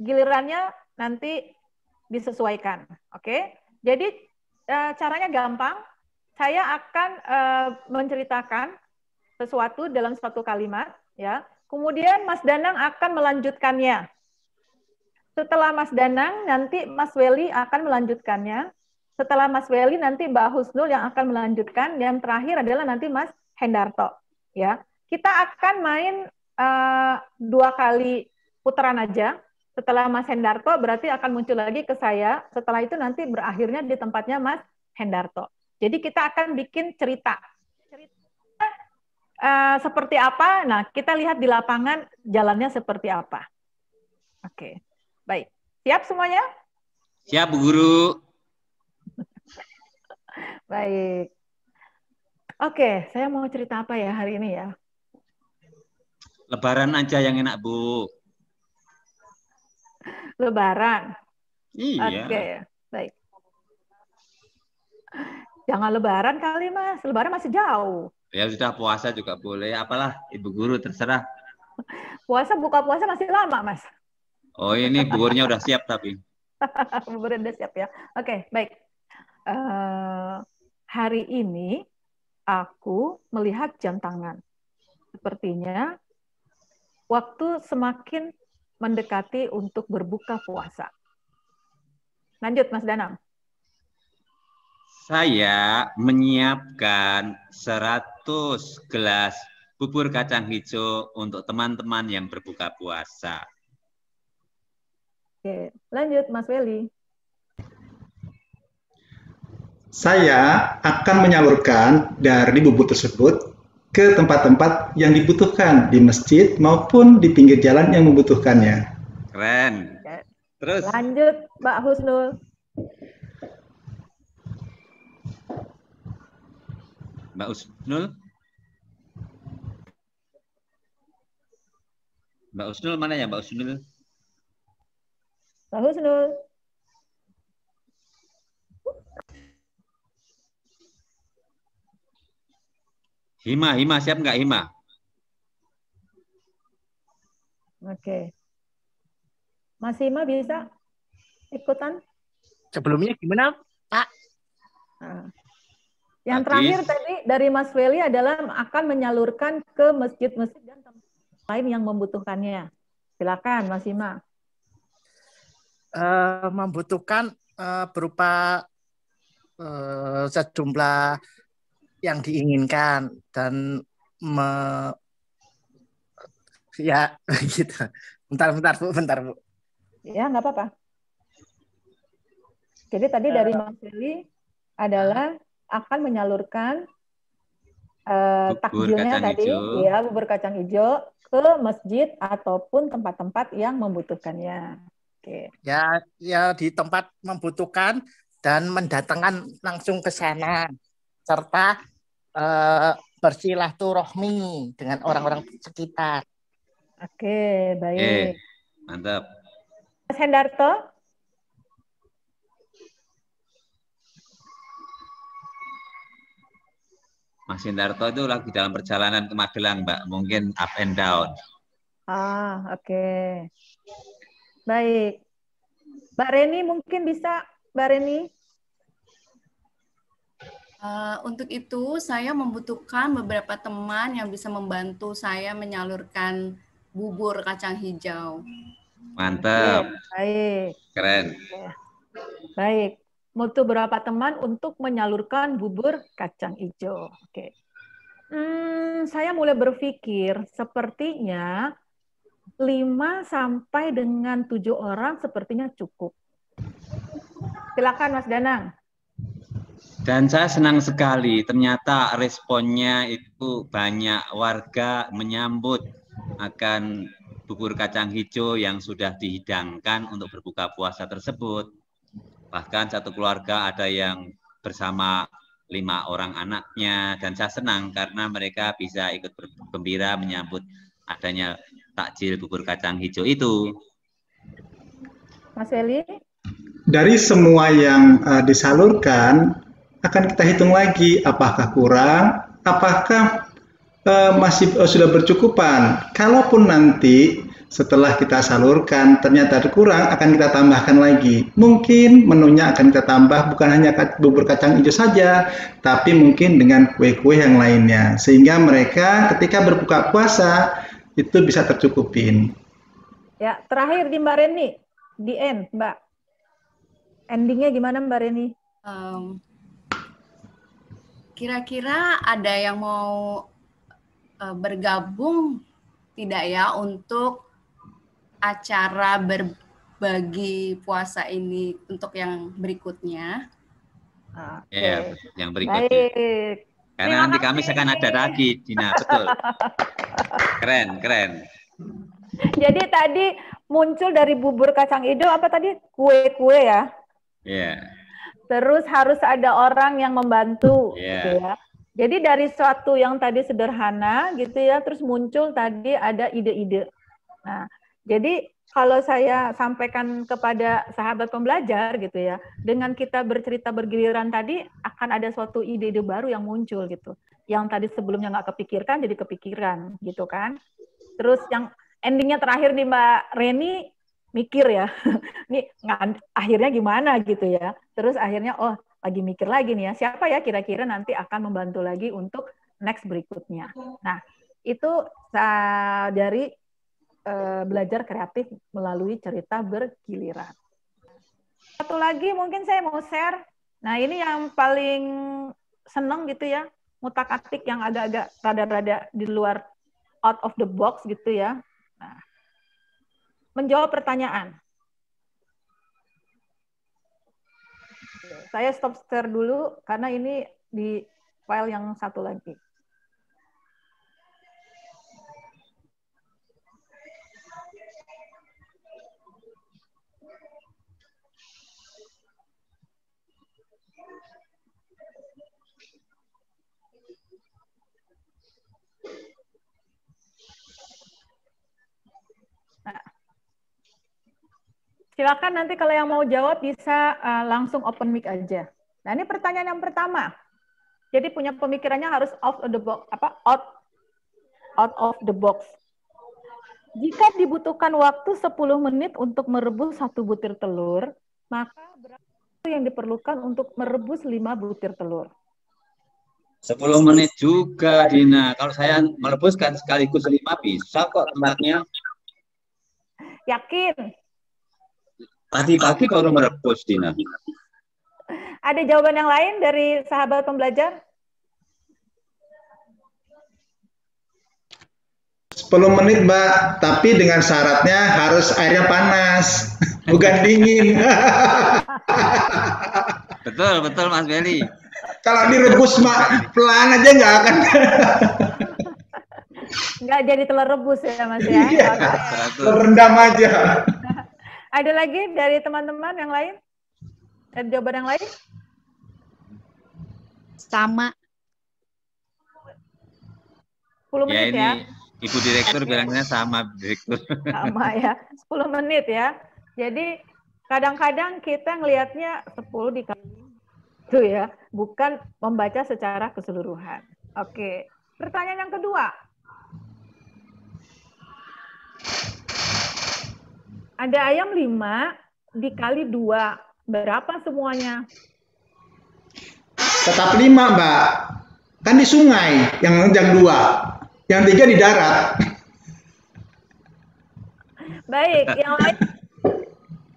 gilirannya nanti disesuaikan. Oke. Jadi caranya gampang. Saya akan menceritakan sesuatu dalam satu kalimat, ya. Kemudian Mas Danang akan melanjutkannya. Setelah Mas Danang, nanti Mas Weli akan melanjutkannya. Setelah Mas Weli, nanti Mbak Husnul yang akan melanjutkan. Yang terakhir adalah nanti Mas Hendarto. Ya, kita akan main 2 kali putaran aja. Setelah Mas Hendarto, berarti akan muncul lagi ke saya. Setelah itu nanti berakhirnya di tempatnya Mas Hendarto. Jadi kita akan bikin cerita. Seperti apa? Nah, kita lihat di lapangan jalannya seperti apa. Oke, baik. Siap semuanya? Siap, Bu Guru. Baik. Oke, saya mau cerita apa ya hari ini ya? Lebaran aja yang enak, Bu. Lebaran. Iya. Oke, baik. Jangan lebaran kali, Mas. Lebaran masih jauh. Ya sudah, puasa juga boleh. Apalah, Ibu Guru terserah. Buka puasa masih lama, Mas. Oh, ini buburnya udah siap tapi. Bubur udah siap ya. Oke, baik. Hari ini aku melihat jam tangan. Sepertinya waktu semakin mendekati untuk berbuka puasa. Lanjut, Mas Danang. Saya menyiapkan 100 gelas bubur kacang hijau untuk teman-teman yang berbuka puasa. Oke, lanjut Mas Weli. Saya akan menyalurkan dari bubur tersebut ke tempat-tempat yang dibutuhkan di masjid maupun di pinggir jalan yang membutuhkannya. Keren. Terus lanjut Mbak Husnul. Mbak Husnul. Mbak Husnul mana ya Mbak Husnul? Mbak Husnul. Hima siap nggak Hima? Oke. Mas Hima bisa ikutan? Sebelumnya gimana, Pak? Nah. Yang terakhir tadi dari Mas Weli adalah akan menyalurkan ke masjid-masjid dan tempat lain yang membutuhkannya. Silakan Mas Hima. Membutuhkan berupa sejumlah yang diinginkan dan ya gitu. Bentar Bu. Ya nggak apa-apa. Jadi tadi dari Mas Weli adalah akan menyalurkan Bubur takjilnya kacang tadi, hijau. ya bubur kacang hijau ke masjid ataupun tempat-tempat yang membutuhkannya. Oke. Ya di tempat membutuhkan dan mendatangkan langsung ke sana serta bersilaturahmi dengan orang-orang sekitar. Oke, baik. Mantap. Mas Hendarto? Mas Hendarto itu lagi dalam perjalanan ke Magelang, Mbak. Mungkin up and down. Oke. Baik. Mbak Reni mungkin bisa, Mbak Reni? Untuk itu, saya membutuhkan beberapa teman yang bisa membantu saya menyalurkan bubur kacang hijau. Mantap. Baik. Keren. Baik. Butuh berapa teman untuk menyalurkan bubur kacang hijau. Oke. Saya mulai berpikir sepertinya 5 sampai dengan 7 orang sepertinya cukup. Silakan Mas Danang. Dan saya senang sekali, ternyata responnya itu banyak warga menyambut akan bubur kacang hijau yang sudah dihidangkan untuk berbuka puasa tersebut. Bahkan satu keluarga ada yang bersama 5 orang anaknya, dan saya senang karena mereka bisa ikut bergembira menyambut adanya takjil bubur kacang hijau itu. Mas Eli? Dari semua yang disalurkan, akan kita hitung lagi apakah kurang, apakah masih sudah bercukupan. Kalaupun nanti setelah kita salurkan ternyata kurang, akan kita tambahkan lagi. Mungkin menunya akan kita tambah bukan hanya bubur kacang hijau saja, tapi mungkin dengan kue-kue yang lainnya. Sehingga mereka ketika berbuka puasa itu bisa tercukupin. Ya, terakhir di Mbak Reni, di end, Mbak. Endingnya gimana Mbak Reni? Kira-kira ada yang mau bergabung tidak ya untuk acara berbagi puasa ini untuk yang berikutnya? Ya, yang berikutnya. Baik. Karena nanti Kamis akan ada lagi, Dina, betul. Keren, keren. Jadi tadi muncul dari bubur kacang hijau apa tadi? Kue-kue ya? Iya. Terus harus ada orang yang membantu, gitu Yeah. ya. Jadi dari suatu yang tadi sederhana, gitu ya, terus muncul tadi ada ide-ide. Nah, jadi kalau saya sampaikan kepada sahabat pembelajar, gitu ya, dengan kita bercerita bergiliran tadi akan ada suatu ide-ide baru yang muncul, gitu. Yang tadi sebelumnya nggak kepikirkan, jadi kepikiran, gitu kan. Terus yang endingnya terakhir nih Mbak Reni mikir ya, nih akhirnya gimana gitu ya. Terus akhirnya lagi mikir lagi nih ya, siapa ya kira-kira nanti akan membantu lagi untuk next berikutnya. Nah, itu dari belajar kreatif melalui cerita bergiliran. Satu lagi mungkin saya mau share. Nah, ini yang paling seneng gitu ya, ngutak-atik yang agak-agak rada-rada di luar out of the box gitu ya. Nah, menjawab pertanyaan. Saya stop share dulu karena ini di file yang satu lagi. Nah, silakan nanti kalau yang mau jawab bisa langsung open mic aja. Nah, ini pertanyaan yang pertama. Jadi punya pemikirannya harus out of the box, out of the box. Jika dibutuhkan waktu 10 menit untuk merebus 1 butir telur, maka berapa waktu yang diperlukan untuk merebus 5 butir telur? 10 menit juga, Dina. Kalau saya merebuskan sekaligus 5 bisa kok tempatnya. Yakin? Tadi pagi baru merebus, Dina. Ada jawaban yang lain dari sahabat pembelajar? 10 menit, Mbak, tapi dengan syaratnya harus airnya panas, bukan dingin. Betul, betul Mas Beli. Kalau direbus mah pelan aja nggak akan. Nggak jadi telur rebus ya Mas ya. Iya, Oke. rendam aja. Ada lagi dari teman-teman yang lain? Ada jawaban yang lain? Sama. 10 Ya menit ini ya. Ibu Direktur bilangnya sama, Direktur. Sama ya. 10 menit ya. Jadi kadang-kadang kita ngelihatnya 10 dikali itu ya, bukan membaca secara keseluruhan. Oke. Pertanyaan yang kedua. Ada ayam 5 dikali 2. Berapa semuanya? Tetap 5, Mbak. Kan di sungai yang 2. Yang 3 di darat. Baik, yang lain?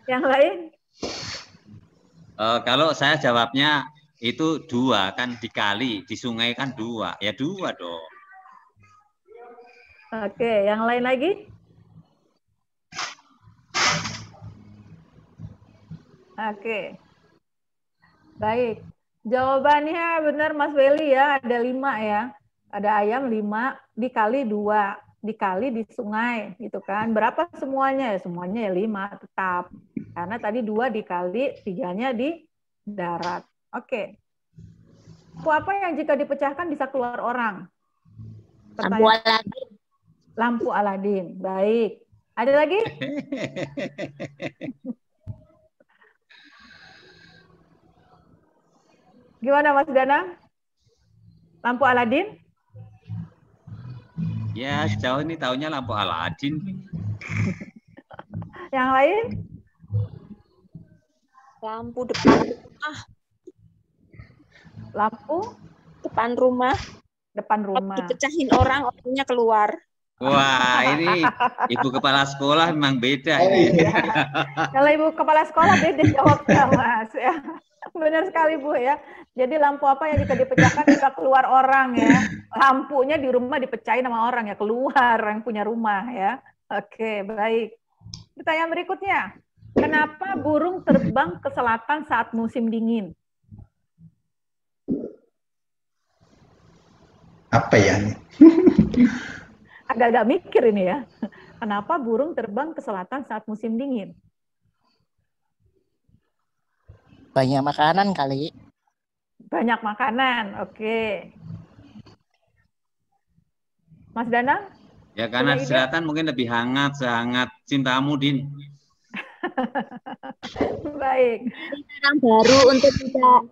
Yang lain? Kalau saya jawabnya itu 2 kan dikali, di sungai kan 2. Ya 2 dong. Oke, yang lain lagi? Oke. Baik. Jawabannya benar Mas Weli ya, ada 5 ya. Ada ayam 5 dikali 2, dikali di sungai gitu kan. Berapa semuanya? Ya semuanya ya 5 tetap. Karena tadi 2 dikali 3-nya di darat. Oke. Lampu apa yang jika dipecahkan bisa keluar orang? Lampu Aladin. Lampu Aladin. Baik. Ada lagi? Gimana Mas Danang? Lampu Aladin? Ya sejauh ini taunya lampu Aladin. Yang lain? Lampu depan rumah. Lampu? Depan rumah. Depan rumah. Dipecahin orang, orangnya keluar. Wah, ini Ibu Kepala Sekolah memang beda ini. Kalau Ibu Kepala Sekolah beda jawabnya, Mas. Ya. Benar sekali, Bu ya. Jadi lampu apa yang jika dipecahkan bisa keluar orang ya. Lampunya di rumah dipecahin sama orang ya, keluar yang punya rumah ya. Oke, baik. Pertanyaan berikutnya. Kenapa burung terbang ke selatan saat musim dingin? Apa ya ini? Agak-agak mikir ini ya. Kenapa burung terbang ke selatan saat musim dingin? Banyak makanan kali. Banyak makanan, oke. Mas Danang? Ya karena di selatan mungkin lebih hangat, sehangat cintamu, Din. Baik. Cara baru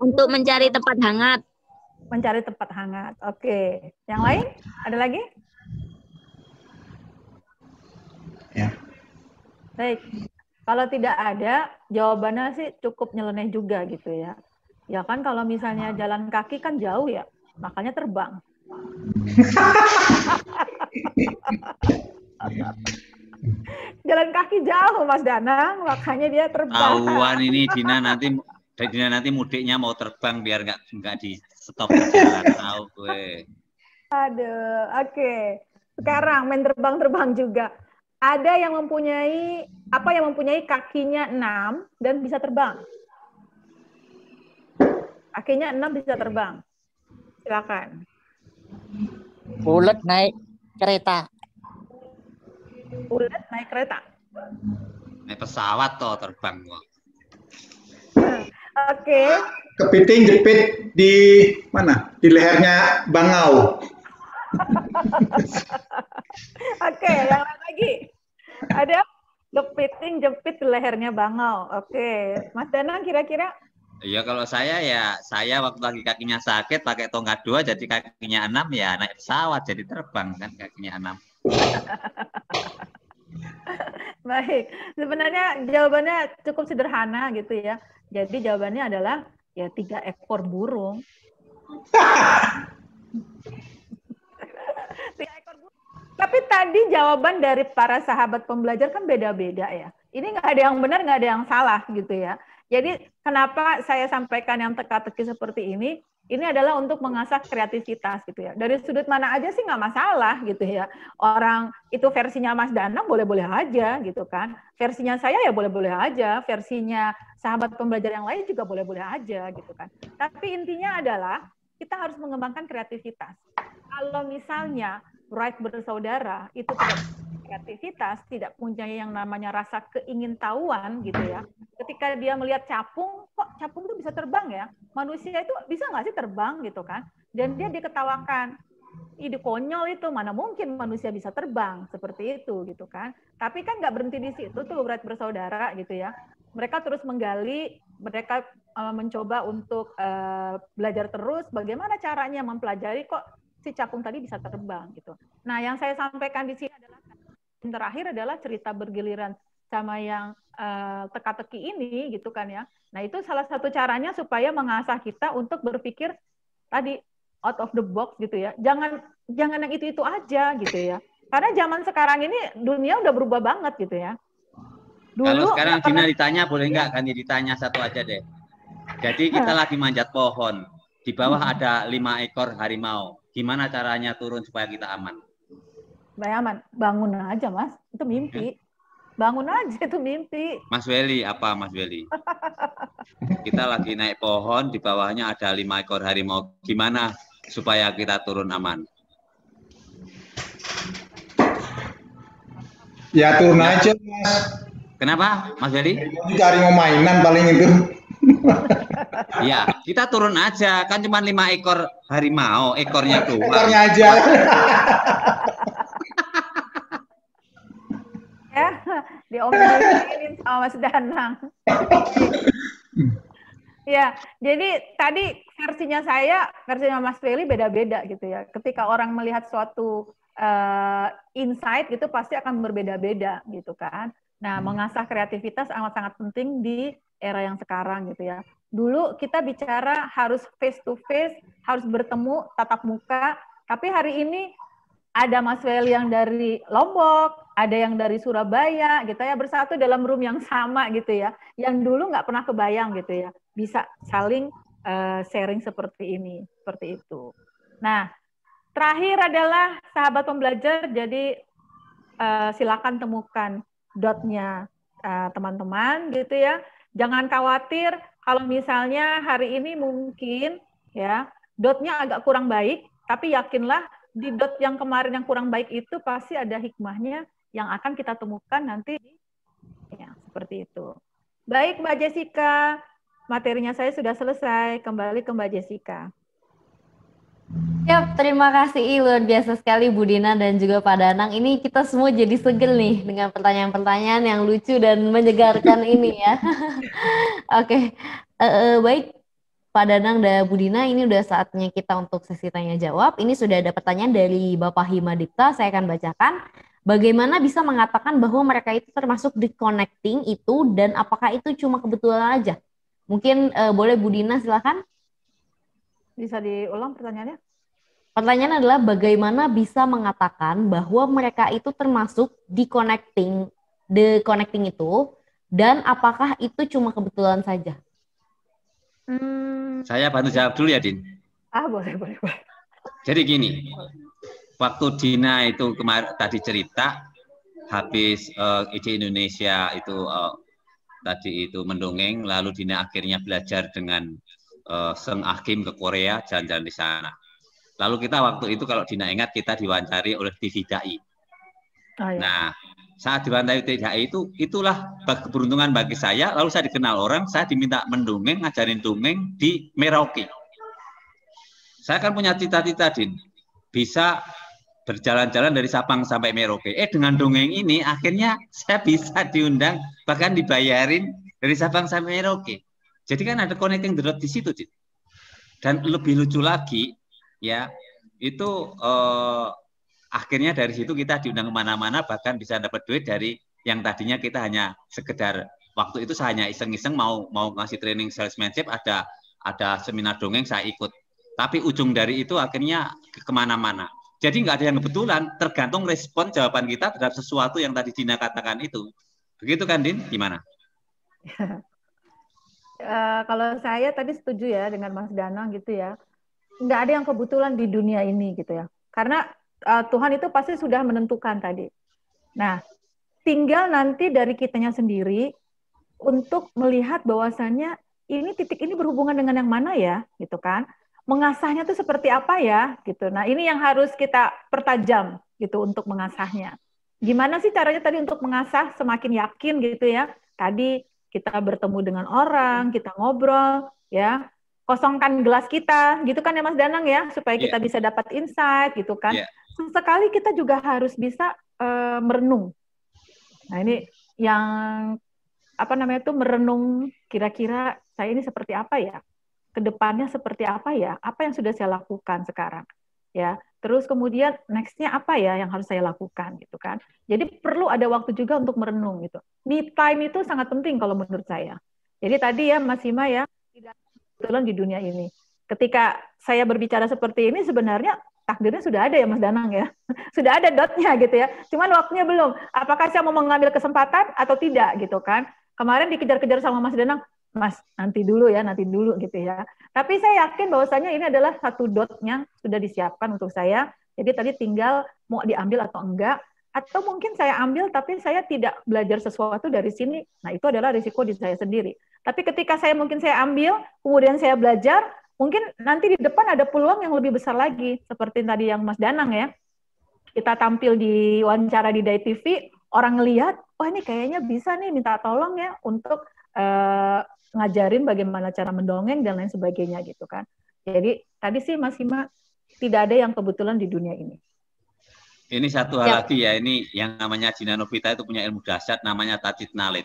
untuk mencari tempat hangat. Mencari tempat hangat, oke. Yang lain? Ada lagi? Ya. Baik. Kalau tidak ada, jawabannya sih cukup nyeleneh juga gitu ya. Ya kan kalau misalnya jalan kaki kan jauh ya, makanya terbang. Jalan kaki jauh Mas Danang, makanya dia terbang. Awan ini Dina nanti mudiknya mau terbang biar nggak di stop di jalan. Tahu gue. Aduh, oke. Sekarang main terbang-terbang juga. Ada yang mempunyai kakinya 6 dan bisa terbang. Kakinya 6 bisa terbang. Silakan. Ulet naik kereta. Ulet naik kereta. Naik pesawat toh terbang kok. Oke. Kepiting jepit di mana? Di lehernya bangau. Oke, yang lain lagi. Ada kepiting jepit di lehernya bangau. Oke. Mas Danang kira-kira? Iya kalau saya waktu lagi kakinya sakit pakai tongkat 2 jadi kakinya 6 ya naik pesawat jadi terbang kan kakinya 6. Baik, sebenarnya jawabannya cukup sederhana gitu ya. Jadi jawabannya adalah ya 3 ekor burung. 3 ekor burung. Tapi tadi jawaban dari para sahabat pembelajar kan beda-beda ya. Ini nggak ada yang benar, nggak ada yang salah gitu ya. Jadi kenapa saya sampaikan yang teka-teki seperti ini? Ini adalah untuk mengasah kreativitas gitu ya. Dari sudut mana aja sih nggak masalah gitu ya. Orang itu versinya Mas Danang boleh-boleh aja gitu kan. Versinya saya ya boleh-boleh aja. Versinya sahabat pembelajar yang lain juga boleh-boleh aja gitu kan. Tapi intinya adalah kita harus mengembangkan kreativitas. Kalau misalnya Wright bersaudara itu tidak kreativitas, tidak punya yang namanya rasa keingintahuan gitu ya. Ketika dia melihat capung, kok capung itu bisa terbang ya? Manusia itu bisa nggak sih terbang gitu kan? Dan dia diketawakan. Ide konyol itu, mana mungkin manusia bisa terbang seperti itu gitu kan? Tapi kan nggak berhenti di situ tuh Wright bersaudara gitu ya. Mereka terus menggali, mereka mencoba untuk belajar terus bagaimana caranya mempelajari kok si capung tadi bisa terbang gitu. Nah, yang saya sampaikan di sini adalah yang terakhir adalah cerita bergiliran sama yang teka-teki ini gitu kan ya. Nah, itu salah satu caranya supaya mengasah kita untuk berpikir tadi out of the box gitu ya. Jangan yang itu aja gitu ya. Karena zaman sekarang ini dunia udah berubah banget gitu ya. Kalau sekarang Dina ditanya boleh nggak? Kan ditanya satu aja deh. Jadi kita lagi manjat pohon. Di bawah ada 5 ekor harimau. Gimana caranya turun supaya kita aman? Aman, bangun aja Mas, itu mimpi. Bangun aja itu mimpi. Mas Weli, apa Mas Weli? Kita lagi naik pohon, di bawahnya ada 5 ekor harimau. Gimana supaya kita turun aman? Ya turun aja Mas. Kenapa Mas Weli? Cari mau mainan paling itu. Ya, kita turun aja. Kan cuma 5 ekor harimau, ekornya tuh. Ekornya aja. Ya, diomelin sama Mas Danang. Ya, jadi tadi versinya saya, versinya Mas Feli beda-beda gitu ya. Ketika orang melihat suatu insight gitu pasti akan berbeda-beda gitu kan. Nah, mengasah kreativitas sangat-sangat penting di era yang sekarang gitu ya. Dulu kita bicara harus face to face, harus bertemu tatap muka, tapi hari ini ada Mas Feli yang dari Lombok, ada yang dari Surabaya, gitu ya, bersatu dalam room yang sama gitu ya. Yang dulu nggak pernah kebayang gitu ya, bisa saling sharing seperti ini, seperti itu. Nah, terakhir adalah sahabat pembelajar, jadi silakan temukan dotnya teman-teman gitu ya. Jangan khawatir kalau misalnya hari ini mungkin ya dotnya agak kurang baik, tapi yakinlah di dot yang kemarin yang kurang baik itu pasti ada hikmahnya yang akan kita temukan nanti. Ya, seperti itu. Baik Mbak Jessica, materinya saya sudah selesai. Kembali ke Mbak Jessica. Ya, terima kasih. Luar biasa sekali Bu Dina dan juga Pak Danang. Ini kita semua jadi segel nih dengan pertanyaan-pertanyaan yang lucu dan menyegarkan ini ya. Oke, baik. Pak Danang dan Bu Dina, ini udah saatnya kita untuk sesi tanya jawab. Ini sudah ada pertanyaan dari Bapak Himadipta, saya akan bacakan. Bagaimana bisa mengatakan bahwa mereka itu termasuk di connecting itu dan apakah itu cuma kebetulan aja? Mungkin boleh Bu Dina silakan. Bisa diulang pertanyaannya? Pertanyaan adalah bagaimana bisa mengatakan bahwa mereka itu termasuk di connecting itu dan apakah itu cuma kebetulan saja? Saya bantu jawab dulu ya, Din. Boleh. Jadi gini, waktu Dina itu kemarin tadi cerita, habis IC Indonesia itu tadi itu mendongeng, lalu Dina akhirnya belajar dengan Seng Hakim ke Korea, jalan-jalan di sana. Lalu kita waktu itu kalau Dina ingat kita diwawancari oleh TV Dai. Ya. Nah, saat diwawancari TV Dai itulah keberuntungan bagi saya. Lalu saya dikenal orang, saya diminta mendongeng, ngajarin dongeng di Merauke. Saya kan punya cita-cita, Din, bisa berjalan-jalan dari Sabang sampai Merauke. Dengan dongeng ini akhirnya saya bisa diundang, bahkan dibayarin dari Sabang sampai Merauke. Jadi kan ada connecting the dot di situ, Din. Dan lebih lucu lagi, ya itu akhirnya dari situ kita diundang kemana-mana, bahkan bisa dapat duit dari yang tadinya kita hanya sekedar waktu itu saya hanya iseng-iseng mau ngasih training salesmanship, ada seminar dongeng saya ikut. Tapi ujung dari itu akhirnya kemana-mana. Jadi nggak ada yang kebetulan, tergantung respon jawaban kita terhadap sesuatu yang tadi Dina katakan itu. Begitu kan, Din? Gimana? Kalau saya tadi setuju ya dengan Mas Danang gitu ya. nggak ada yang kebetulan di dunia ini gitu ya. Karena Tuhan itu pasti sudah menentukan tadi. Nah, tinggal nanti dari kitanya sendiri untuk melihat bahwasannya ini titik ini berhubungan dengan yang mana ya, gitu kan? Mengasahnya tuh seperti apa ya, gitu. Nah, ini yang harus kita pertajam gitu untuk mengasahnya. Gimana sih caranya tadi untuk mengasah semakin yakin gitu ya? Tadi kita bertemu dengan orang, kita ngobrol, ya, kosongkan gelas kita, gitu kan ya Mas Danang ya, supaya kita bisa dapat insight, gitu kan. Sesekali kita juga harus bisa merenung. Nah ini yang apa namanya tuh merenung, kira-kira saya ini seperti apa ya, kedepannya seperti apa ya, apa yang sudah saya lakukan sekarang, ya. Terus kemudian next-nya apa ya yang harus saya lakukan gitu kan. Jadi perlu ada waktu juga untuk merenung gitu. Me time itu sangat penting kalau menurut saya. Jadi tadi ya Mas Hima ya, tidak kebetulan di dunia ini. Ketika saya berbicara seperti ini sebenarnya takdirnya sudah ada ya Mas Danang ya. Sudah ada dotnya gitu ya. Cuman waktunya belum. Apakah saya mau mengambil kesempatan atau tidak gitu kan. Kemarin dikejar-kejar sama Mas Danang, Mas nanti dulu gitu ya. Tapi saya yakin bahwasanya ini adalah satu dotnya sudah disiapkan untuk saya. Jadi tadi tinggal mau diambil atau enggak. Atau mungkin saya ambil tapi saya tidak belajar sesuatu dari sini. Nah itu adalah risiko di saya sendiri. Tapi ketika saya ambil, kemudian saya belajar, mungkin nanti di depan ada peluang yang lebih besar lagi. Seperti tadi yang Mas Danang ya. Kita tampil di wawancara di Dai TV, orang ngelihat, wah ini kayaknya bisa nih minta tolong ya untuk ngajarin bagaimana cara mendongeng dan lain sebagainya gitu kan. Jadi tadi sih Mas Hima tidak ada yang kebetulan di dunia ini. Ini satu hal lagi ya, ini yang namanya Dina Novita itu punya ilmu dahsyat namanya tajwid nalit.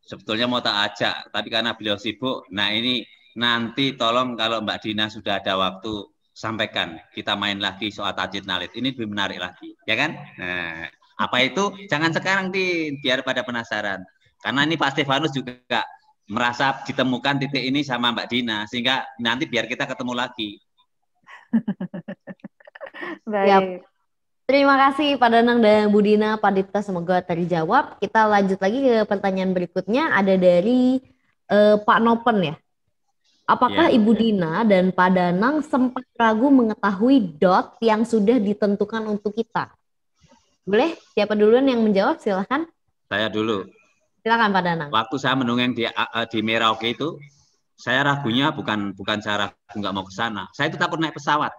Sebetulnya mau tak ajak, tapi karena beliau sibuk, nah ini nanti tolong kalau Mbak Dina sudah ada waktu sampaikan, kita main lagi soal tajwid nalit. Ini lebih menarik lagi, ya kan? Nah, apa itu? Jangan sekarang biar pada penasaran. Karena ini Pak Stefanus juga merasa ditemukan titik ini sama Mbak Dina, sehingga nanti biar kita ketemu lagi. Baik. Terima kasih Pak Danang dan Bu Dina, Pak Dipta, semoga terjawab. Kita lanjut lagi ke pertanyaan berikutnya, ada dari Pak Nopen ya. Apakah Ibu Dina dan Pak Danang sempat ragu mengetahui dot yang sudah ditentukan untuk kita? Boleh? Siapa duluan yang menjawab? Silahkan. Saya dulu. Silakan Pak Danang. Waktu saya mendongeng di Merauke itu, saya ragunya bukan saya ragu nggak mau ke sana. Saya itu takut naik pesawat.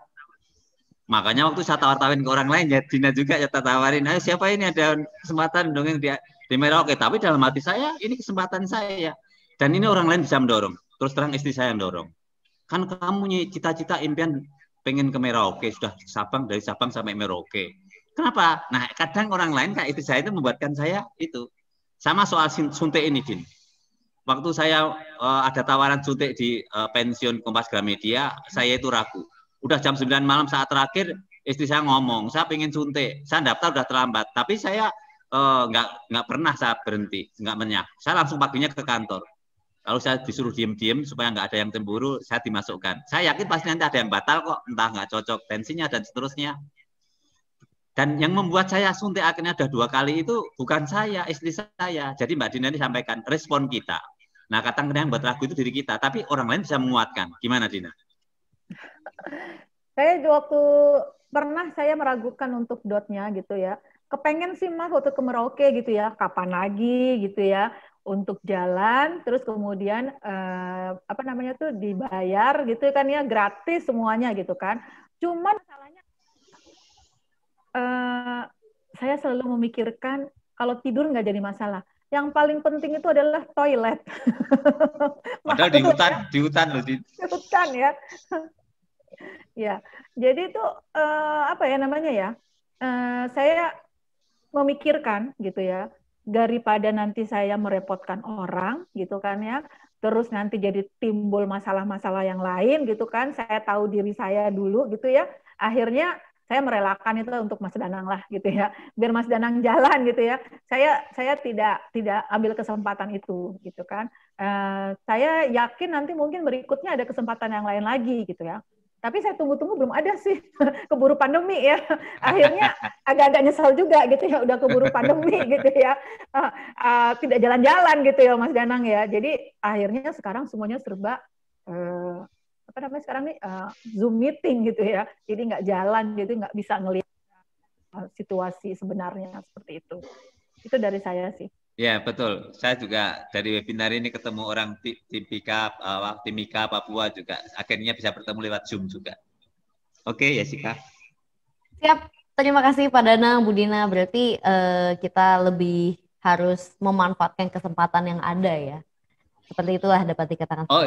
Makanya waktu saya tawar-tawarin ke orang lain, ya Dina juga ya tawarin, ayo siapa ini ada kesempatan mendongeng di Merauke. Tapi dalam hati saya, ini kesempatan saya. Dan ini orang lain bisa mendorong. Terus terang istri saya yang dorong. Kan kamu punya cita-cita impian pengen ke Merauke, sudah dari Sabang sampai Merauke. Kenapa? Nah kadang orang lain kayak istri saya itu membuatkan saya itu. Sama soal suntik ini, Din. Waktu saya ada tawaran suntik di pensiun Kompas Gramedia, saya itu ragu. Udah jam 9 malam saat terakhir, istri saya ngomong, saya pengen suntik. Saya daftar udah terlambat, tapi saya nggak pernah saya berhenti, nggak menyah. Saya langsung paginya ke kantor. Kalau saya disuruh diem-diem supaya nggak ada yang cemburu, saya dimasukkan. Saya yakin pasti nanti ada yang batal kok, entah nggak cocok tensinya dan seterusnya. Dan yang membuat saya suntik akhirnya ada 2 kali itu bukan saya, istri saya. Jadi Mbak Dina ini sampaikan respon kita. Nah kadang-kadang yang buat ragu itu diri kita, tapi orang lain bisa menguatkan. Gimana Dina? Saya waktu pernah saya meragukan untuk dotnya gitu ya. Kepengen sih Mas waktu ke Merauke gitu ya, kapan lagi gitu ya untuk jalan, terus kemudian apa namanya tuh dibayar gitu kan ya, gratis semuanya gitu kan. Cuman masalahnya saya selalu memikirkan kalau tidur nggak jadi masalah. Yang paling penting itu adalah toilet. Padahal di hutan loh. Di hutan ya. Ya, jadi itu apa ya namanya ya? Saya memikirkan gitu ya, daripada nanti saya merepotkan orang gitu kan ya, terus nanti jadi timbul masalah-masalah yang lain gitu kan. Saya tahu diri saya dulu gitu ya. Akhirnya saya merelakan itu untuk Mas Danang lah gitu ya, biar Mas Danang jalan gitu ya. Saya tidak ambil kesempatan itu gitu kan. Saya yakin nanti mungkin berikutnya ada kesempatan yang lain lagi gitu ya. Tapi saya tunggu-tunggu belum ada sih, keburu pandemi ya. Akhirnya agak-agak nyesel juga gitu ya, udah keburu pandemi gitu ya. Tidak jalan-jalan gitu ya Mas Danang ya. Jadi akhirnya sekarang semuanya serba apa namanya sekarang nih Zoom meeting gitu ya. Jadi nggak jalan gitu, nggak bisa ngelihat situasi sebenarnya seperti itu. Itu dari saya sih. Ya, betul. Saya juga dari webinar ini ketemu orang Timika, Papua juga. Akhirnya bisa bertemu lewat Zoom juga. Oke, Jessica. Siap. Terima kasih Pak Danang, Bu Dina. Berarti kita lebih harus memanfaatkan kesempatan yang ada ya. Seperti itulah dapat dikatakan. Oh,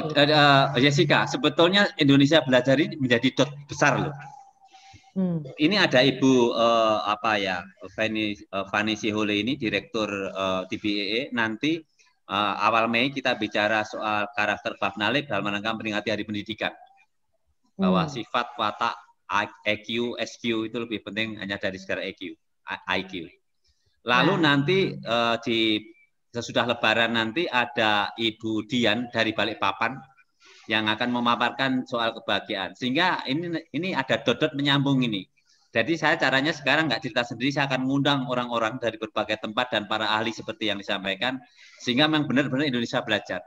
Jessica, sebetulnya Indonesia Belajar ini menjadi dot besar loh. Ini ada Ibu Fani Sihole ini, Direktur TBEE. Nanti awal Mei kita bicara soal karakter bab nalib dalam rangka memperingati Hari Pendidikan. Bahwa sifat, watak, EQ, SQ itu lebih penting hanya dari secara IQ. Lalu nanti sesudah Lebaran nanti ada Ibu Dian dari Balikpapan yang akan memaparkan soal kebahagiaan. Sehingga ini ada dot-dot menyambung ini. Jadi saya caranya sekarang nggak cerita sendiri, saya akan mengundang orang-orang dari berbagai tempat dan para ahli seperti yang disampaikan, sehingga memang benar-benar Indonesia Belajar.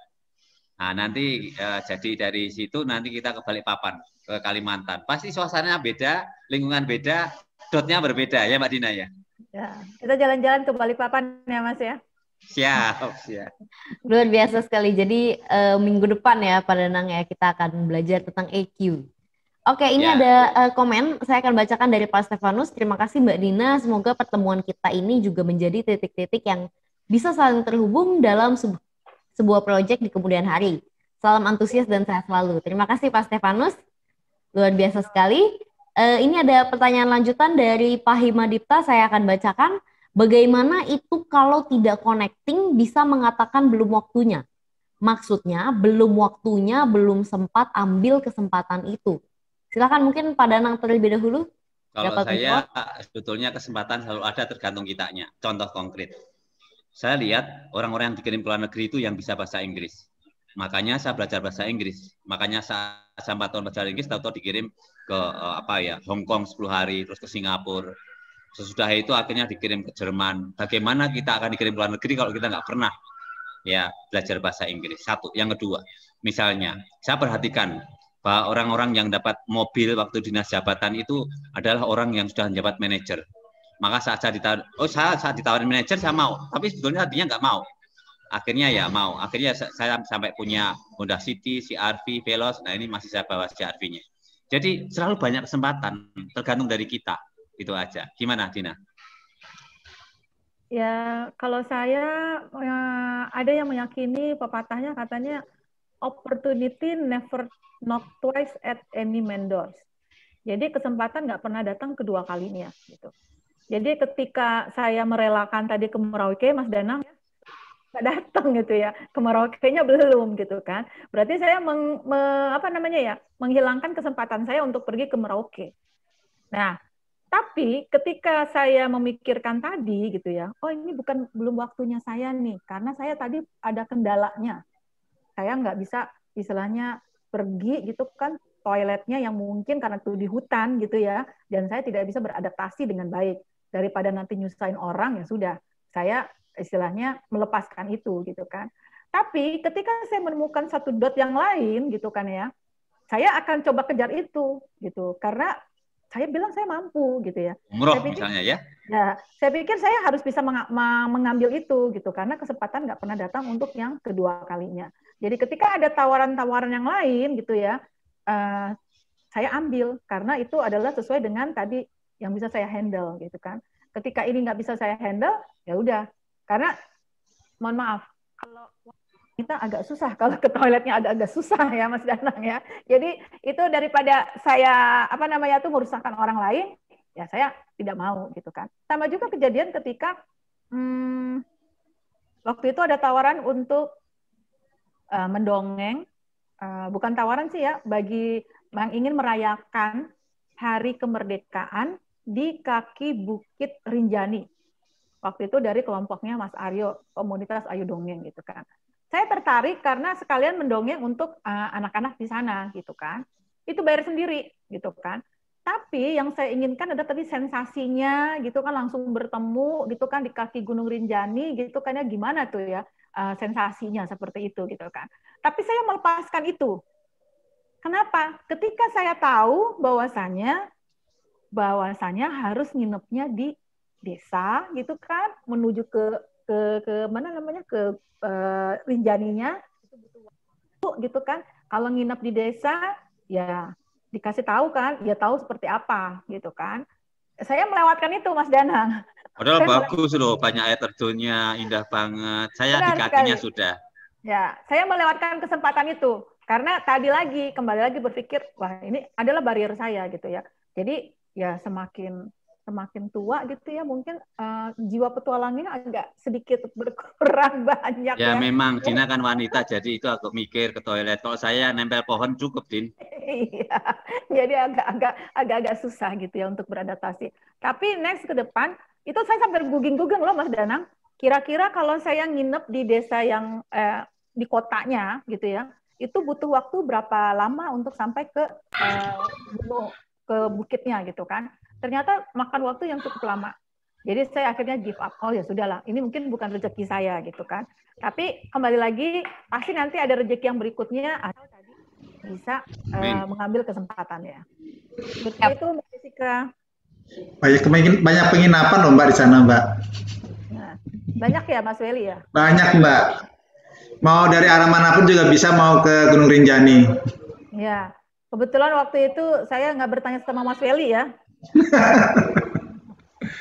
Nah, nanti jadi dari situ nanti kita ke Balikpapan, ke Kalimantan. Pasti suasananya beda, lingkungan beda, dotnya berbeda ya Mbak Dina ya? Ya, kita jalan-jalan ke Balikpapan ya Mas ya. Siap. Luar biasa sekali. Jadi minggu depan ya Pak Danang ya kita akan belajar tentang EQ. Oke, ini ada komen. Saya akan bacakan dari Pak Stefanus. Terima kasih Mbak Dina. Semoga pertemuan kita ini juga menjadi titik-titik yang bisa saling terhubung dalam sebuah proyek di kemudian hari. Salam antusias dan sehat selalu. Terima kasih Pak Stefanus. Luar biasa sekali. Ini ada pertanyaan lanjutan dari Pak Himadipta. Saya akan bacakan. Bagaimana itu kalau tidak connecting bisa mengatakan belum waktunya? Maksudnya belum waktunya, belum sempat ambil kesempatan itu. Silakan mungkin Pak Danang terlebih dahulu. Kalau saya sebetulnya kesempatan selalu ada tergantung kitanya. Contoh konkret. Saya lihat orang-orang yang dikirim ke luar negeri itu yang bisa bahasa Inggris. Makanya saya belajar bahasa Inggris. Makanya saya 4 tahun belajar Inggris, tahu-tahu dikirim ke Hong Kong 10 hari, terus ke Singapura. Sesudah itu akhirnya dikirim ke Jerman. Bagaimana kita akan dikirim ke luar negeri kalau kita nggak pernah ya belajar bahasa Inggris? Satu. Yang kedua, misalnya saya perhatikan bahwa orang-orang yang dapat mobil waktu dinas jabatan itu adalah orang yang sudah menjabat manajer. Maka saat saya ditawarin manajer saya mau, tapi sebetulnya tadinya nggak mau. Akhirnya ya mau. Akhirnya saya sampai punya Honda City, CR-V, Veloz. Nah ini masih saya bawa CR-V-nya. Jadi selalu banyak kesempatan, tergantung dari kita. Itu aja. Gimana, Dina? Ya, kalau saya ada yang meyakini pepatahnya katanya opportunity never knock twice at any man doors. Jadi kesempatan nggak pernah datang kedua kalinya. Gitu. Jadi ketika saya merelakan tadi ke Merauke, Mas Danang nggak datang gitu ya, ke Merauke-nya belum gitu kan. Berarti saya menghilangkan kesempatan saya untuk pergi ke Merauke. Nah, tapi ketika saya memikirkan tadi gitu ya, oh ini belum waktunya saya nih, karena saya tadi ada kendalanya. Saya nggak bisa istilahnya pergi gitu kan, toiletnya yang mungkin karena itu di hutan gitu ya, dan saya tidak bisa beradaptasi dengan baik. Daripada nanti nyusahin orang, ya sudah, saya istilahnya melepaskan itu gitu kan. Tapi ketika saya menemukan satu dot yang lain gitu kan ya, saya akan coba kejar itu gitu, karena saya bilang saya mampu gitu ya. Umroh misalnya ya. Ya, saya pikir saya harus bisa mengambil itu gitu karena kesempatan nggak pernah datang untuk yang kedua kalinya. Jadi ketika ada tawaran-tawaran yang lain gitu ya, saya ambil karena itu adalah sesuai dengan tadi yang bisa saya handle gitu kan. Ketika ini nggak bisa saya handle, ya udah. Karena mohon maaf, kalau kita agak susah kalau ke toiletnya agak-agak susah ya Mas Danang ya. Jadi itu daripada saya merusakkan orang lain, ya saya tidak mau gitu kan. Sama juga kejadian ketika waktu itu ada tawaran untuk mendongeng, bukan tawaran sih ya, bagi yang ingin merayakan Hari Kemerdekaan di kaki Bukit Rinjani. Waktu itu dari kelompoknya Mas Aryo, komunitas Ayu Dongeng gitu kan. Saya tertarik karena sekalian mendongeng untuk anak-anak di sana gitu kan. Itu bayar sendiri gitu kan. Tapi yang saya inginkan ada tadi sensasinya gitu kan, langsung bertemu gitu kan di kaki Gunung Rinjani gitu kan ya, gimana tuh ya sensasinya seperti itu gitu kan. Tapi saya melepaskan itu. Kenapa? Ketika saya tahu bahwasanya harus nginepnya di desa gitu kan, menuju ke mana namanya, ke Rinjaninya itu butuh waktu gitu kan. Kalau nginep di desa ya dikasih tahu kan, ya tahu seperti apa gitu kan. Saya melewatkan itu, Mas Danang. Padahal bagus loh, banyak air terjunnya, indah banget. Saya Benar di kakinya sekali. sudah. Ya, saya melewatkan kesempatan itu karena kembali lagi berpikir, wah ini adalah barier saya gitu ya. Jadi ya semakin tua gitu ya, mungkin jiwa petualangnya agak sedikit berkurang banyak Ya ya. memang Dina kan wanita, jadi itu aku mikir ke toilet. Kalau saya nempel pohon cukup, Din. Iya, jadi agak susah gitu ya untuk beradaptasi. Tapi next ke depan itu saya sampai guging-guging loh Mas Danang. Kira-kira kalau saya nginep di desa yang di kotanya gitu ya, itu butuh waktu berapa lama untuk sampai ke bukitnya gitu kan? Ternyata makan waktu yang cukup lama. Jadi saya akhirnya give up. Oh ya sudahlah, ini mungkin bukan rezeki saya gitu kan. Tapi kembali lagi pasti nanti ada rezeki yang berikutnya atau tadi bisa mengambil kesempatannya. Seperti itu Mbak Jessica. Banyak penginapan loh Mbak di sana Mbak. Nah, banyak ya Mas Weli ya? Banyak Mbak. Mau dari arah manapun juga bisa, mau ke Gunung Rinjani. Ya, kebetulan waktu itu saya nggak bertanya sama Mas Weli ya.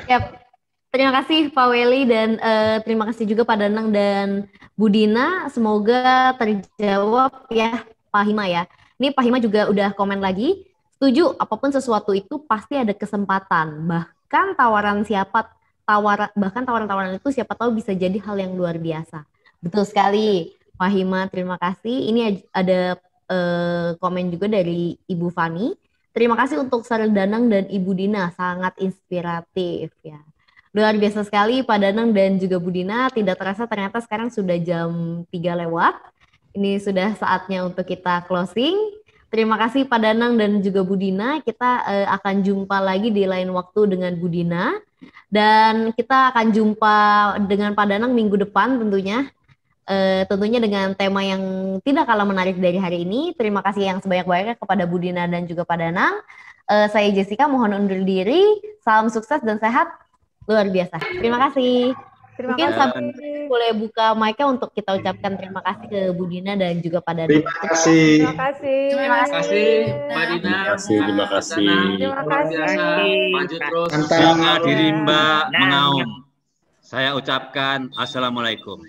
Yap. Terima kasih Pak Weli dan terima kasih juga Pak Danang dan Bu Dina. Semoga terjawab ya Pak Hima ya. Ini Pak Hima juga udah komen lagi. Setuju, apapun sesuatu itu pasti ada kesempatan. Bahkan tawaran tawaran itu siapa tahu bisa jadi hal yang luar biasa. Betul sekali Pak Hima, terima kasih. Ini ada komen juga dari Ibu Fani. Terima kasih untuk Saudara Danang dan Ibu Dina, sangat inspiratif ya. Luar biasa sekali Pak Danang dan juga Bu Dina. Tidak terasa ternyata sekarang sudah jam 3 lewat. Ini sudah saatnya untuk kita closing. Terima kasih Pak Danang dan juga Bu Dina. Kita akan jumpa lagi di lain waktu dengan Bu Dina. Dan kita akan jumpa dengan Pak Danang minggu depan tentunya. Tentunya dengan tema yang tidak kalah menarik dari hari ini. Terima kasih yang sebanyak-banyaknya kepada Bu Dina dan juga Pak Danang. Saya Jessica mohon undur diri. Salam sukses dan sehat luar biasa. Terima kasih. Mungkin sampai boleh buka mic-nya untuk kita ucapkan terima kasih ke Bu Dina dan juga Pak Danang. Terima kasih. Terima kasih. Terima kasih Mbak Dina. Terima kasih. Terima kasih. Maju terus. Singa di rimba mengaum. Saya ucapkan assalamualaikum.